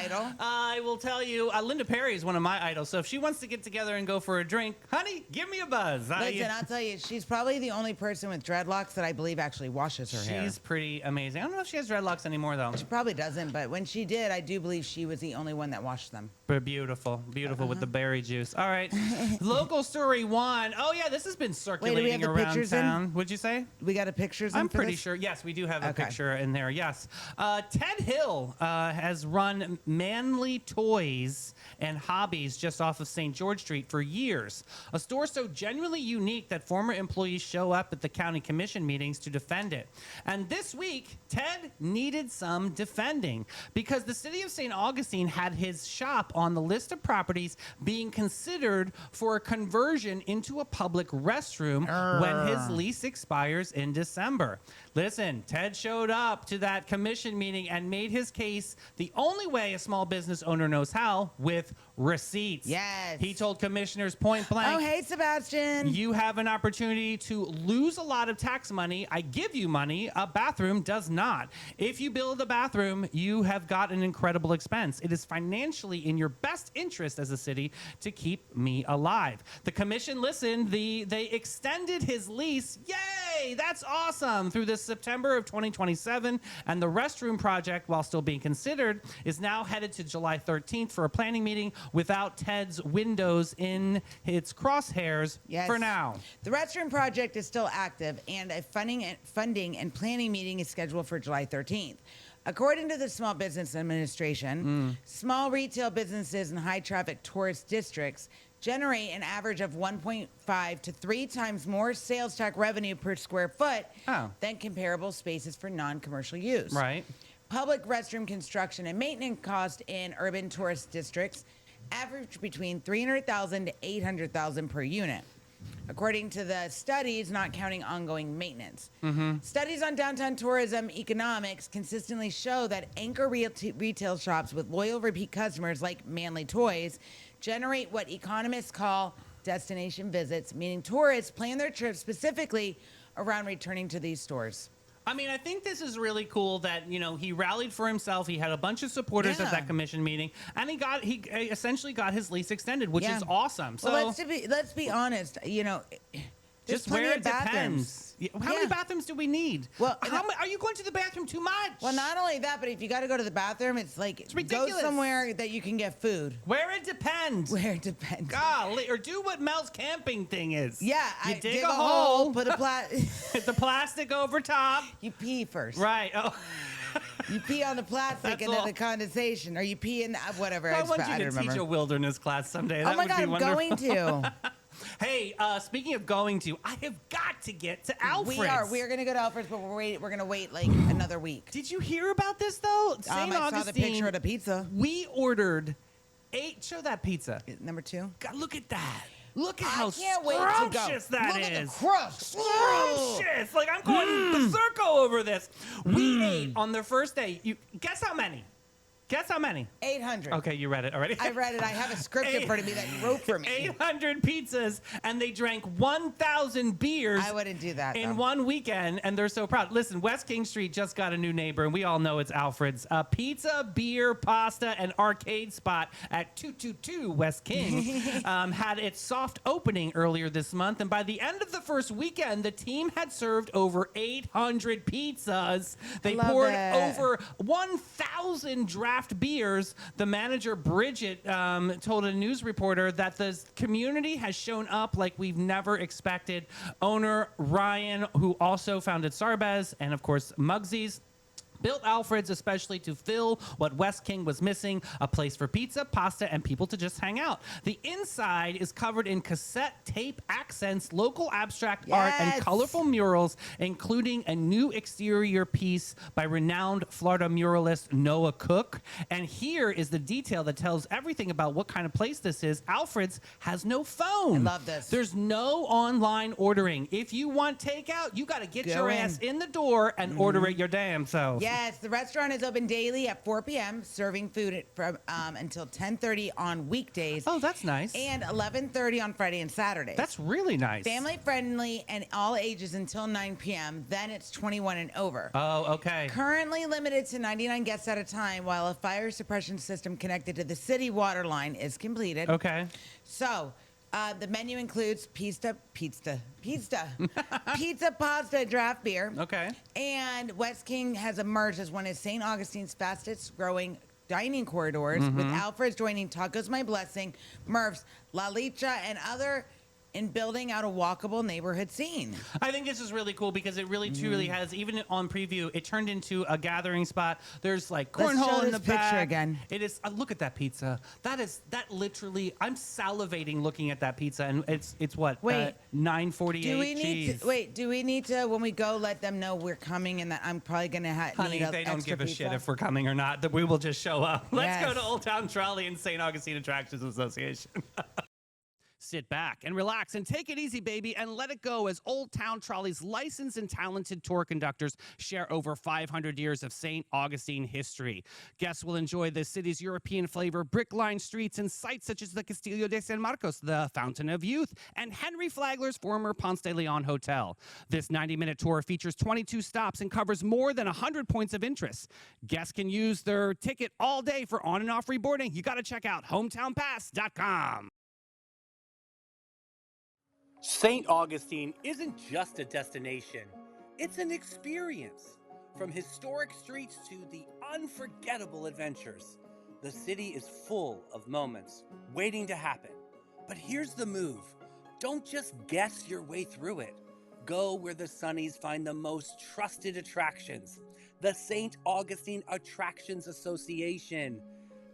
idol. I will tell you, Linda Perry is one of my idols. So if she wants to get together and go for a drink, honey, give me a buzz. Listen, I'll tell you, she's probably the only person with dreadlocks that I believe actually washes her hair. She's pretty amazing. I don't know if she has dreadlocks anymore, though. She probably doesn't, but when she did, I do believe she was the only one that washed them. But beautiful, with the berry juice. All right, local story 1. Oh yeah, this has been Wait, circulating do we have the around pictures in down. What'd you say? We got a picture. I'm pretty sure. Yes, we do have a Okay. picture in there. Yes. Ted Hill has run Manly Toys and Hobbies just off of St. George Street for years. A store so genuinely unique that former employees show up at the county commission meetings to defend it. And this week, Ted needed some defending because the city of St. Augustine had his shop on the list of properties being considered for a conversion into a public restroom when his lease expires in December. Listen, Ted showed up to that commission meeting and made his case the only way a small business owner knows how, with receipts. Yes. He told commissioners point blank, Oh, hey, Sebastian. you have an opportunity to lose a lot of tax money. I give you money. A bathroom does not. If you build a bathroom, you have got an incredible expense. It is financially in your best interest as a city to keep me alive. The commission listened. They extended his lease. Yay! That's awesome. Through this September of 2027. And the restroom project, while still being considered, is now headed to July 13th for a planning meeting without Ted's windows in its crosshairs Yes. for now. The restroom project is still active, and a funding and planning meeting is scheduled for July 13th. According to the Small Business Administration, small retail businesses in high-traffic tourist districts generate an average of 1.5 to 3 times more sales tax revenue per square foot than comparable spaces for non-commercial use. Right. Public restroom construction and maintenance costs in urban tourist districts average between $300,000 to $800,000 per unit, according to the studies, not counting ongoing maintenance. Studies on downtown tourism economics consistently show that anchor retail shops with loyal repeat customers like Manly Toys generate what economists call destination visits, meaning tourists plan their trips specifically around returning to these stores. I mean, I think this is really cool that, you know, he rallied for himself. He had a bunch of supporters at Yeah. that commission meeting, and he essentially got his lease extended, which Yeah. is awesome. So Well, let's be honest. You know, there's just plenty where of it bathrooms. depends. Yeah, how many Yeah. bathrooms do we need? Well, are you going to the bathroom too much? Well, not only that, but if you got to go to the bathroom, it's like go ridiculous. somewhere that you can get food. Where it depends. Where it depends. Golly, or do what Mel's camping thing is. Yeah, you I dig a hole, put a hit the plastic over top. You pee first. Right. Oh. You pee on the plastic That's and then all. the condensation, or you pee in whatever. I want I you don't to teach remember. a wilderness class someday. Oh That my would God, be I'm wonderful. going to. Hey, speaking of going to, I have got to get to Alfred's. We are going to go to Alfred's, but we're going to wait like another week. Did you hear about this though? St. I saw the Augustine. picture of the pizza. We ordered 8. Show that pizza. Number 2. God, look at that. Look at I how can't wait to go. scrumptious that Look at the is. crust. Scrumptious. Like I'm going berserk over this. We ate on the first day. You guess how many? Guess how many? 800. Okay, you read it already. I read it. I have a script in front of me that you wrote for me. 800 pizzas, and they drank 1,000 beers. I wouldn't do that, in though. one weekend, and they're so proud. Listen, West King Street just got a new neighbor, and we all know it's Alfred's. A pizza, beer, pasta, and arcade spot at 222 West King had its soft opening earlier this month, and by the end of the first weekend, the team had served over 800 pizzas. They love poured it. over 1,000 draft beers. The manager, Bridget, told a news reporter that the community has shown up like we've never expected. Owner Ryan, who also founded Sarbez, and of course Mugsy's, built Alfred's especially to fill what West King was missing, a place for pizza, pasta, and people to just hang out. The inside is covered in cassette tape accents, local abstract art, and Yes. colorful murals, including a new exterior piece by renowned Florida muralist Noah Cook. And here is the detail that tells everything about what kind of place this is. Alfred's has no phone. I love this. There's no online ordering. If you want takeout, you got to get Go your in. ass in the door and order it your damn self. Yes, the restaurant is open daily at 4 p.m., serving food from until 10:30 on weekdays Oh, that's nice. and 11:30 on Friday and Saturday. That's really nice. family friendly and all ages until 9 p.m. Then it's 21 and over. Oh, okay. Currently limited to 99 guests at a time while a fire suppression system connected to the city water line is completed. Okay. So, the menu includes pizza, pasta, draft beer. Okay. And West King has emerged as one of St. Augustine's fastest growing dining corridors, with Alfred's joining Tacos My Blessing, Murph's, La Licha, and other in building out a walkable neighborhood scene. I think this is really cool because it really truly has, even on preview, it turned into a gathering spot. There's like Let's show cornhole in this the picture back. again. It is. Look at that pizza. That literally. I'm salivating looking at that pizza, and it's what? Wait. 948 Do we need cheese. to wait? Do we need to when we go let them know we're coming and that I'm probably gonna Honey, need a they don't extra give a pizza? shit if we're coming or not. That we will just show up. Let's go Yes. to Old Town Trolley and St. Augustine Attractions Association. Sit back and relax and take it easy, baby, and let it go as Old Town Trolley's licensed and talented tour conductors share over 500 years of St. Augustine history. Guests will enjoy the city's European flavor, brick-lined streets, and sites such as the Castillo de San Marcos, the Fountain of Youth, and Henry Flagler's former Ponce de Leon Hotel. This 90-minute tour features 22 stops and covers more than 100 points of interest. Guests can use their ticket all day for on and off reboarding. You got to check out hometownpass.com. St. Augustine isn't just a destination, it's an experience. From historic streets to the unforgettable adventures, the city is full of moments waiting to happen. But here's the move. Don't just guess your way through it. Go where the Sunnies find the most trusted attractions. The St. Augustine Attractions Association.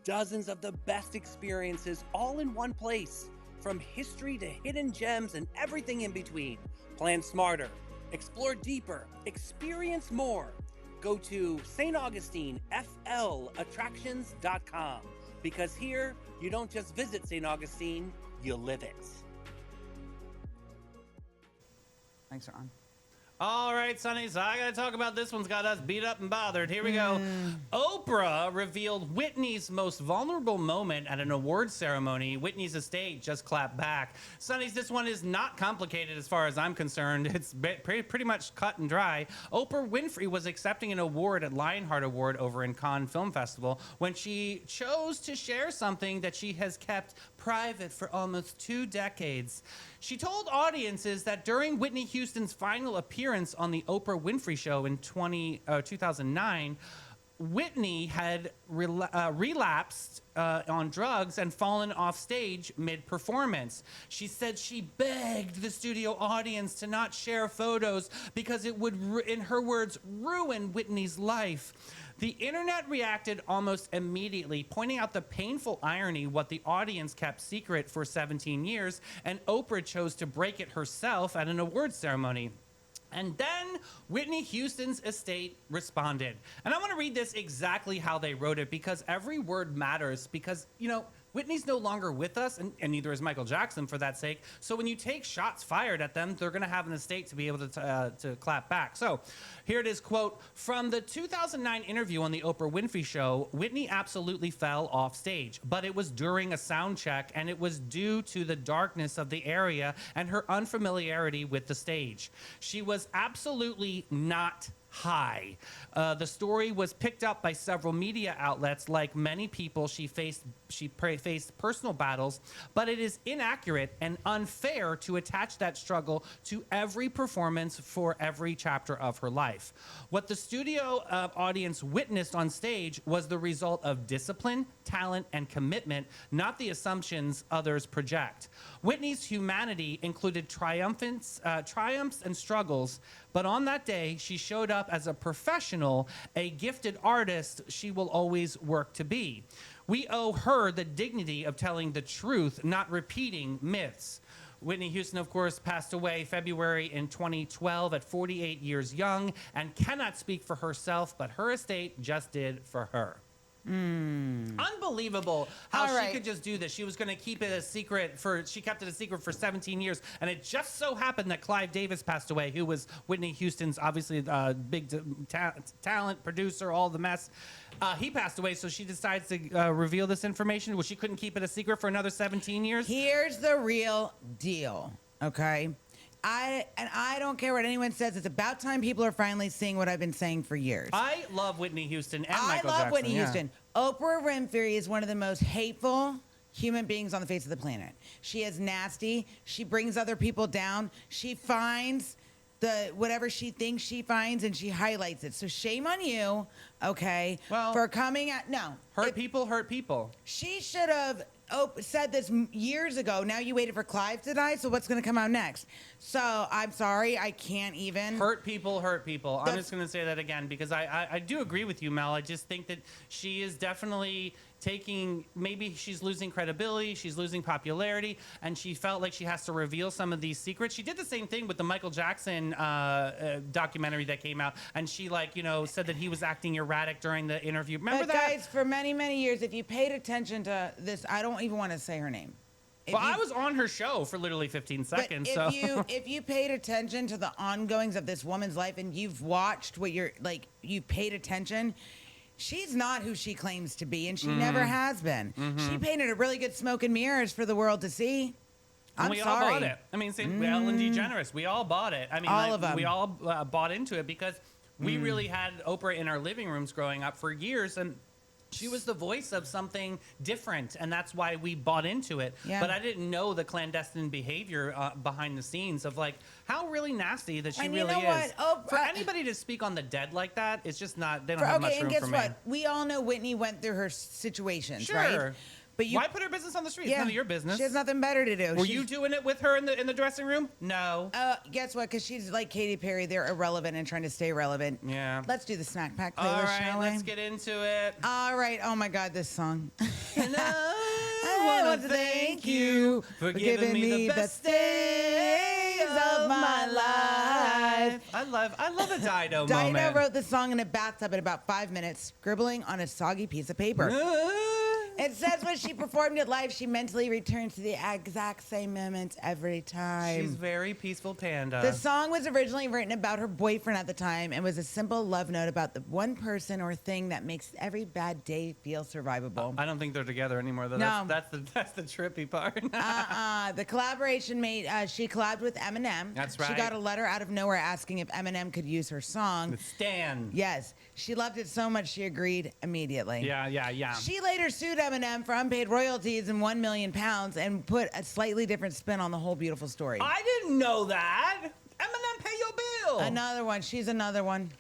Dozens of the best experiences all in one place. From history to hidden gems and everything in between. Plan smarter, explore deeper, experience more. Go to StAugustineFLAttractions.com because here you don't just visit St. Augustine, you live it. Thanks, Ron. All right, Sonny, so I got to talk about this one's got us beat up and bothered. Here we go. Oprah revealed Whitney's most vulnerable moment at an award ceremony. Whitney's estate just clapped back. Sonny's, this one is not complicated as far as I'm concerned. It's pretty much cut and dry. Oprah Winfrey was accepting an award at Lionheart Award over in Cannes Film Festival when she chose to share something that she has kept private for almost 2 decades. She told audiences that during Whitney Houston's final appearance on the Oprah Winfrey Show in 2009, Whitney had relapsed on drugs and fallen off stage mid-performance. She said she begged the studio audience to not share photos because it would, in her words, ruin Whitney's life. The internet reacted almost immediately, pointing out the painful irony what the audience kept secret for 17 years, and Oprah chose to break it herself at an awards ceremony. And then Whitney Houston's estate responded. And I want to read this exactly how they wrote it because every word matters because, you know, Whitney's no longer with us, and neither is Michael Jackson for that sake. So when you take shots fired at them, they're going to have an estate to be able to clap back. So here it is, quote, from the 2009 interview on the Oprah Winfrey Show, Whitney absolutely fell off stage, but it was during a sound check, and it was due to the darkness of the area and her unfamiliarity with the stage. She was absolutely not high. The story was picked up by several media outlets. Like many people, she faced personal battles, but it is inaccurate and unfair to attach that struggle to every performance for every chapter of her life. What the studio audience witnessed on stage was the result of discipline, talent, and commitment, not the assumptions others project. Whitney's humanity included triumphs and struggles, but on that day, she showed up as a professional, a gifted artist she will always work to be. We owe her the dignity of telling the truth, not repeating myths. Whitney Houston, of course, passed away February in 2012 at 48 years young and cannot speak for herself, but her estate just did for her. Unbelievable how All she right. could just do this. She was going to keep it a secret she kept it a secret for 17 years. And it just so happened that Clive Davis passed away, who was Whitney Houston's obviously big talent, producer, all the mess. He passed away, so she decides to reveal this information. Well, she couldn't keep it a secret for another 17 years. Here's the real deal, okay? I don't care what anyone says. It's about time people are finally seeing what I've been saying for years. I love Whitney Houston and I Michael love Jackson. Whitney yeah. Houston. Oprah Winfrey is one of the most hateful human beings on the face of the planet. She is nasty. She brings other people down. She finds whatever she thinks she finds and she highlights it. So shame on you, okay? Well, for coming at Hurt people hurt people. She should have said this years ago. Now you waited for Clive to die, so what's going to come out next? So I'm sorry, I can't even. Hurt people, hurt people. I'm That's- just going to say that again because I do agree with you, Mel. I just think that she is definitely taking, maybe she's losing credibility, she's losing popularity, and she felt like she has to reveal some of these secrets. She did the same thing with the Michael Jackson documentary that came out, and she said that he was acting erratic during the interview. Remember But that? guys, for many, many years, if you paid attention to this, I don't even want to say her name. If Well, you- I was on her show for literally 15 But seconds. if so if you paid attention to the ongoings of this woman's life and you've watched what you paid attention, she's not who she claims to be, and she never has been. She painted a really good smoke and mirrors for the world to see. And I'm we sorry. all bought it. I mean, same Ellen DeGeneres. We all bought it. I mean, All of 'em. we all bought into it because we really had Oprah in our living rooms growing up for years, and she was the voice of something different, and that's why we bought into it. Yeah. But I didn't know the clandestine behavior behind the scenes of how really nasty that she And you really know is. what? For anybody to speak on the dead like that, it's just not. They don't have Okay, much and room guess for me. what? We all know Whitney went through her situations, Sure. right? But Why put her business on the street? It's none of your business. She has nothing better to do. Were She's- you doing it with her in the dressing room? No. Guess what? Because she's like Katy Perry. They're irrelevant and trying to stay relevant. Yeah. Let's do the snack pack playlist, All right, shall we? let's get into it. All right. Oh my God, this song. And I want to thank you for giving me the best days of my life. I love a Dido Dido moment. wrote this song in a bathtub in about 5 minutes, scribbling on a soggy piece of paper. It says when she performed it live, she mentally returned to the exact same moment every time. She's very peaceful panda. The song was originally written about her boyfriend at the time and was a simple love note about the one person or thing that makes every bad day feel survivable. I don't think they're together anymore though. No. That's the trippy part. The collaboration made, she collabed with Eminem. That's She right. got a letter out of nowhere asking if Eminem could use her song. Stan. Yes. She loved it so much she agreed immediately. Yeah. She later sued Eminem for unpaid royalties and £1 million and put a slightly different spin on the whole beautiful story. I didn't know that. Eminem, pay your bill. Another one. She's another one.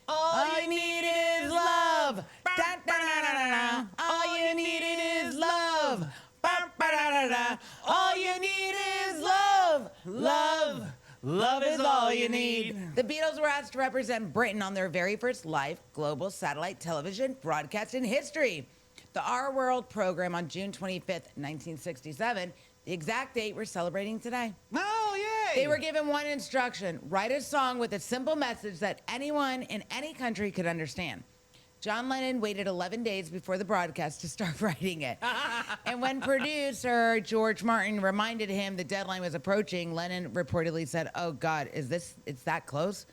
All you need is love. Da-da-da-da-da. All you need is love. Ba-ba-da-da-da. All you need is love. Love. Love is all you need. The Beatles were asked to represent Britain on their very first live global satellite television broadcast in history. The Our World program on June 25th, 1967, the exact date we're celebrating today. Oh, yay. They were given one instruction: write a song with a simple message that anyone in any country could understand. John Lennon waited 11 days before the broadcast to start writing it. And when producer George Martin reminded him the deadline was approaching, Lennon reportedly said, "Oh God, it's that close?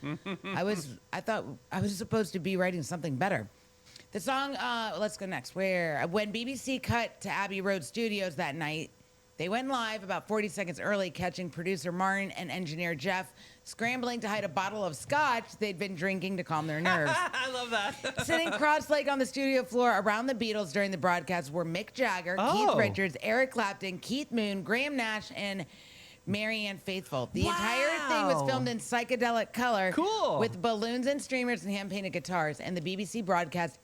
I thought I was supposed to be writing something better." The song, let's go next. When BBC cut to Abbey Road Studios that night, they went live about 40 seconds early, catching producer Martin and engineer Jeff scrambling to hide a bottle of scotch they'd been drinking to calm their nerves. I love that. Sitting cross-legged on the studio floor around the Beatles during the broadcast were Mick Jagger, Oh. Keith Richards, Eric Clapton, Keith Moon, Graham Nash, and Marianne Faithfull. The entire thing was Wow. filmed in psychedelic color, Cool. with balloons and streamers and hand-painted guitars, and the BBC broadcast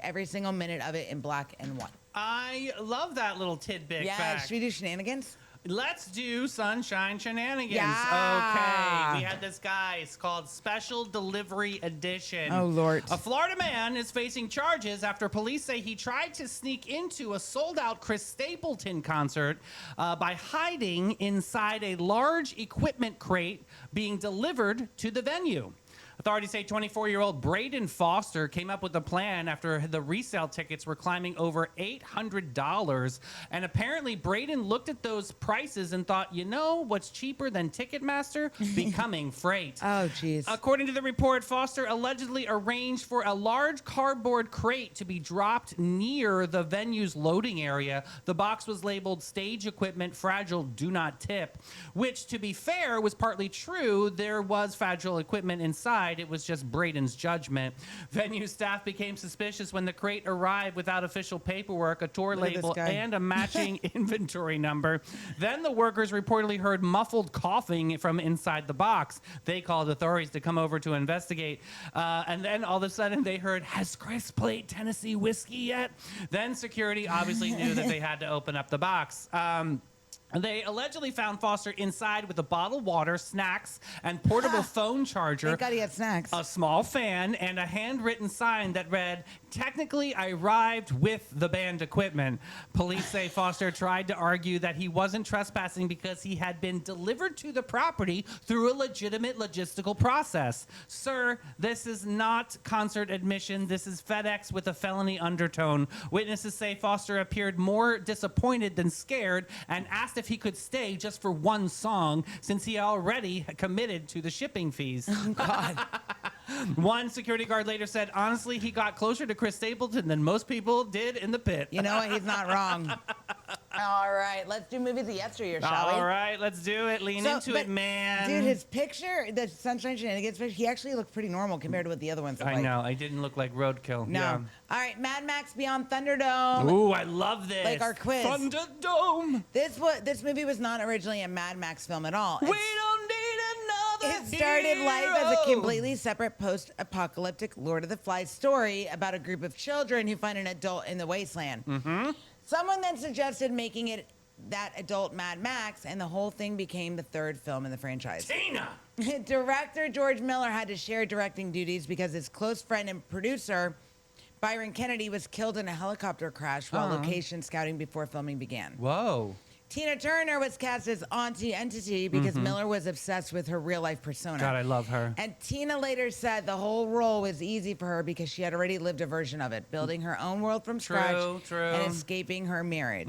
every single minute of it in black and white. I love that little tidbit Yeah, fact. should we do shenanigans? Let's do Sunshine Shenanigans. Yeah. Okay. We had this guy. It's called Special Delivery Edition. Oh, Lord. A Florida man is facing charges after police say he tried to sneak into a sold-out Chris Stapleton concert by hiding inside a large equipment crate being delivered to the venue. Authorities say 24-year-old Braden Foster came up with a plan after the resale tickets were climbing over $800. And apparently Braden looked at those prices and thought, you know what's cheaper than Ticketmaster? Becoming freight. Oh, jeez. According to the report, Foster allegedly arranged for a large cardboard crate to be dropped near the venue's loading area. The box was labeled stage equipment fragile, do not tip, which, to be fair, was partly true. There was fragile equipment inside, inside, it was just Braden's judgment. Venue staff became suspicious when the crate arrived without official paperwork, a tour Look at this label, guy. and a matching inventory number. Then the workers reportedly heard muffled coughing from inside the box. They called authorities to come over to investigate. And then all of a sudden they heard, "Has Chris played Tennessee whiskey yet?" Then security obviously knew that they had to open up the box. They allegedly found Foster inside with a bottle of water, snacks, and portable phone charger. Thank God he had snacks. A small fan, and a handwritten sign that read, "Technically, I arrived with the band equipment." Police say Foster tried to argue that he wasn't trespassing because he had been delivered to the property through a legitimate logistical process. Sir, this is not concert admission. This is FedEx with a felony undertone. Witnesses say Foster appeared more disappointed than scared and asked if he could stay just for one song since he already committed to the shipping fees. God. One security guard later said, honestly, he got closer to Chris Stapleton than most people did in the pit. You know what? He's not wrong. All right, let's do movies of yesteryear, shall we? All right, let's do it. Lean into but, it, man. Dude, his picture, the Sunshine Shenanigans picture, he actually looked pretty normal compared to what the other ones look I like. know. I didn't look like roadkill. No. Yeah. All right, Mad Max Beyond Thunderdome. Ooh, I love this. Like our quiz. Thunderdome. This movie was not originally a Mad Max film at all. We don't need another It started life as a hero. completely separate post-apocalyptic Lord of the Flies story about a group of children who find an adult in the wasteland. Mm-hmm. Someone then suggested making it that adult Mad Max, and the whole thing became the third film in the franchise. Tina. Director George Miller had to share directing duties because his close friend and producer, Byron Kennedy, was killed in a helicopter crash while location scouting before filming began. Whoa. Tina Turner was cast as Auntie Entity because Miller was obsessed with her real-life persona. God, I love her. And Tina later said the whole role was easy for her because she had already lived a version of it, building her own world from scratch True. and escaping her marriage.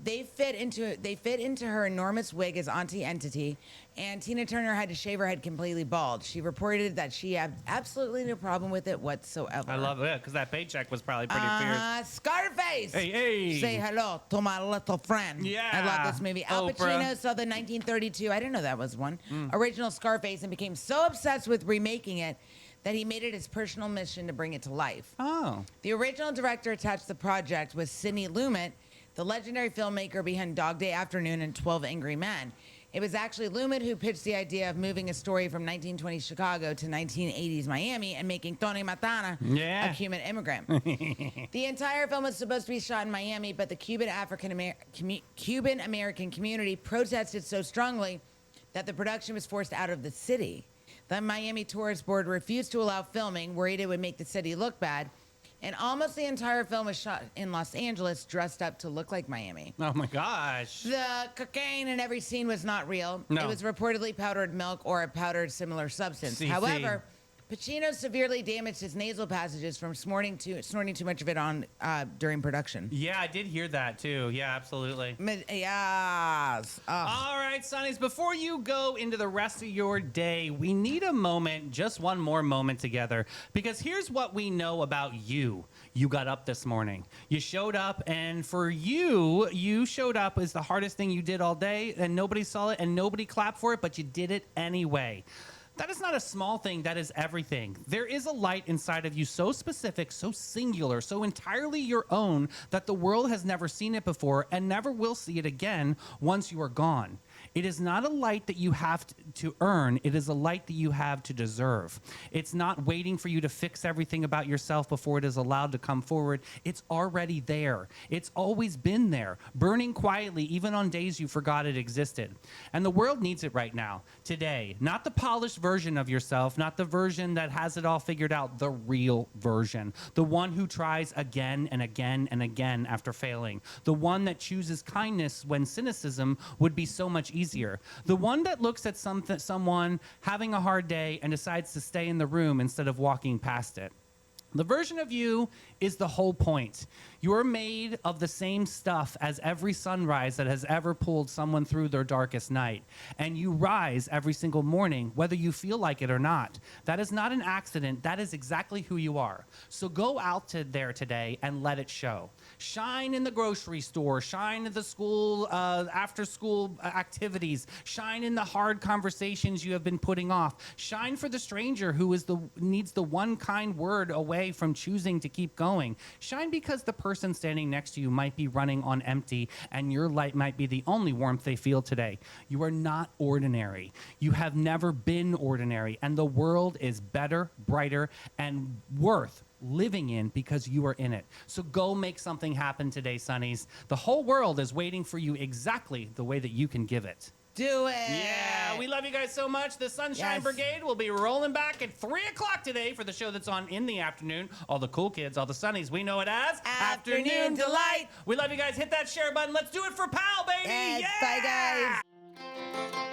They fit into her enormous wig as Auntie Entity, and Tina Turner had to shave her head completely bald. She reported that she had absolutely no problem with it whatsoever. I love it because that paycheck was probably pretty fierce. Scarface. Hey. Say hello to my little friend. Yeah. I love this movie. Al Oprah. Pacino saw the 1932, I didn't know that was one, original Scarface and became so obsessed with remaking it that he made it his personal mission to bring it to life. Oh. The original director attached to the project was Sidney Lumet, the legendary filmmaker behind Dog Day Afternoon and 12 Angry Men. It was actually Lumet who pitched the idea of moving a story from 1920s Chicago to 1980s Miami and making Tony Montana Yeah. a Cuban immigrant. The entire film was supposed to be shot in Miami, but the Cuban American community protested so strongly that the production was forced out of the city. The Miami Tourist Board refused to allow filming, worried it would make the city look bad. And almost the entire film was shot in Los Angeles, dressed up to look like Miami. Oh my gosh. The cocaine in every scene was not real. No. It was reportedly powdered milk or a powdered similar substance. CC. However, Pacino severely damaged his nasal passages from snorting too much of it on during production. Yeah, I did hear that too. Yeah, absolutely. Yes. All right, Sonnies, before you go into the rest of your day, we need a moment, just one more moment together, because here's what we know about you. You got up this morning. You showed up, and for you, you showed up as the hardest thing you did all day, and nobody saw it, and nobody clapped for it, but you did it anyway. That is not a small thing. That is everything. There is a light inside of you so specific, so singular, so entirely your own that the world has never seen it before and never will see it again once you are gone. It is not a light that you have to earn. It is a light that you have to deserve. It's not waiting for you to fix everything about yourself before it is allowed to come forward. It's already there. It's always been there, burning quietly even on days you forgot it existed. And the world needs it right now, today. Not the polished version of yourself, not the version that has it all figured out, the real version. The one who tries again and again and again after failing. The one that chooses kindness when cynicism would be so much easier. The one that looks at someone having a hard day and decides to stay in the room instead of walking past it. The version of you is the whole point. You are made of the same stuff as every sunrise that has ever pulled someone through their darkest night. And you rise every single morning, whether you feel like it or not. That is not an accident. That is exactly who you are. So go out to there today and let it show. Shine in the grocery store. Shine in the school, after school activities. Shine in the hard conversations you have been putting off. Shine for the stranger who needs the one kind word away from choosing to keep going. Shine because the person standing next to you might be running on empty and your light might be the only warmth they feel today. You are not ordinary. You have never been ordinary, and the world is better, brighter, and worth living in because you are in it. So go make something happen today, Sunnies. The whole world is waiting for you exactly the way that you can give it. Do it. Yeah, we love you guys so much. The Sunshine Yes. Brigade will be rolling back at 3 o'clock today for the show that's on in the afternoon. All the cool kids, all the Sunnies, we know it as Afternoon Delight. We love you guys. Hit that share button. Let's do it for Pal, baby. Yes, Yeah! bye, guys.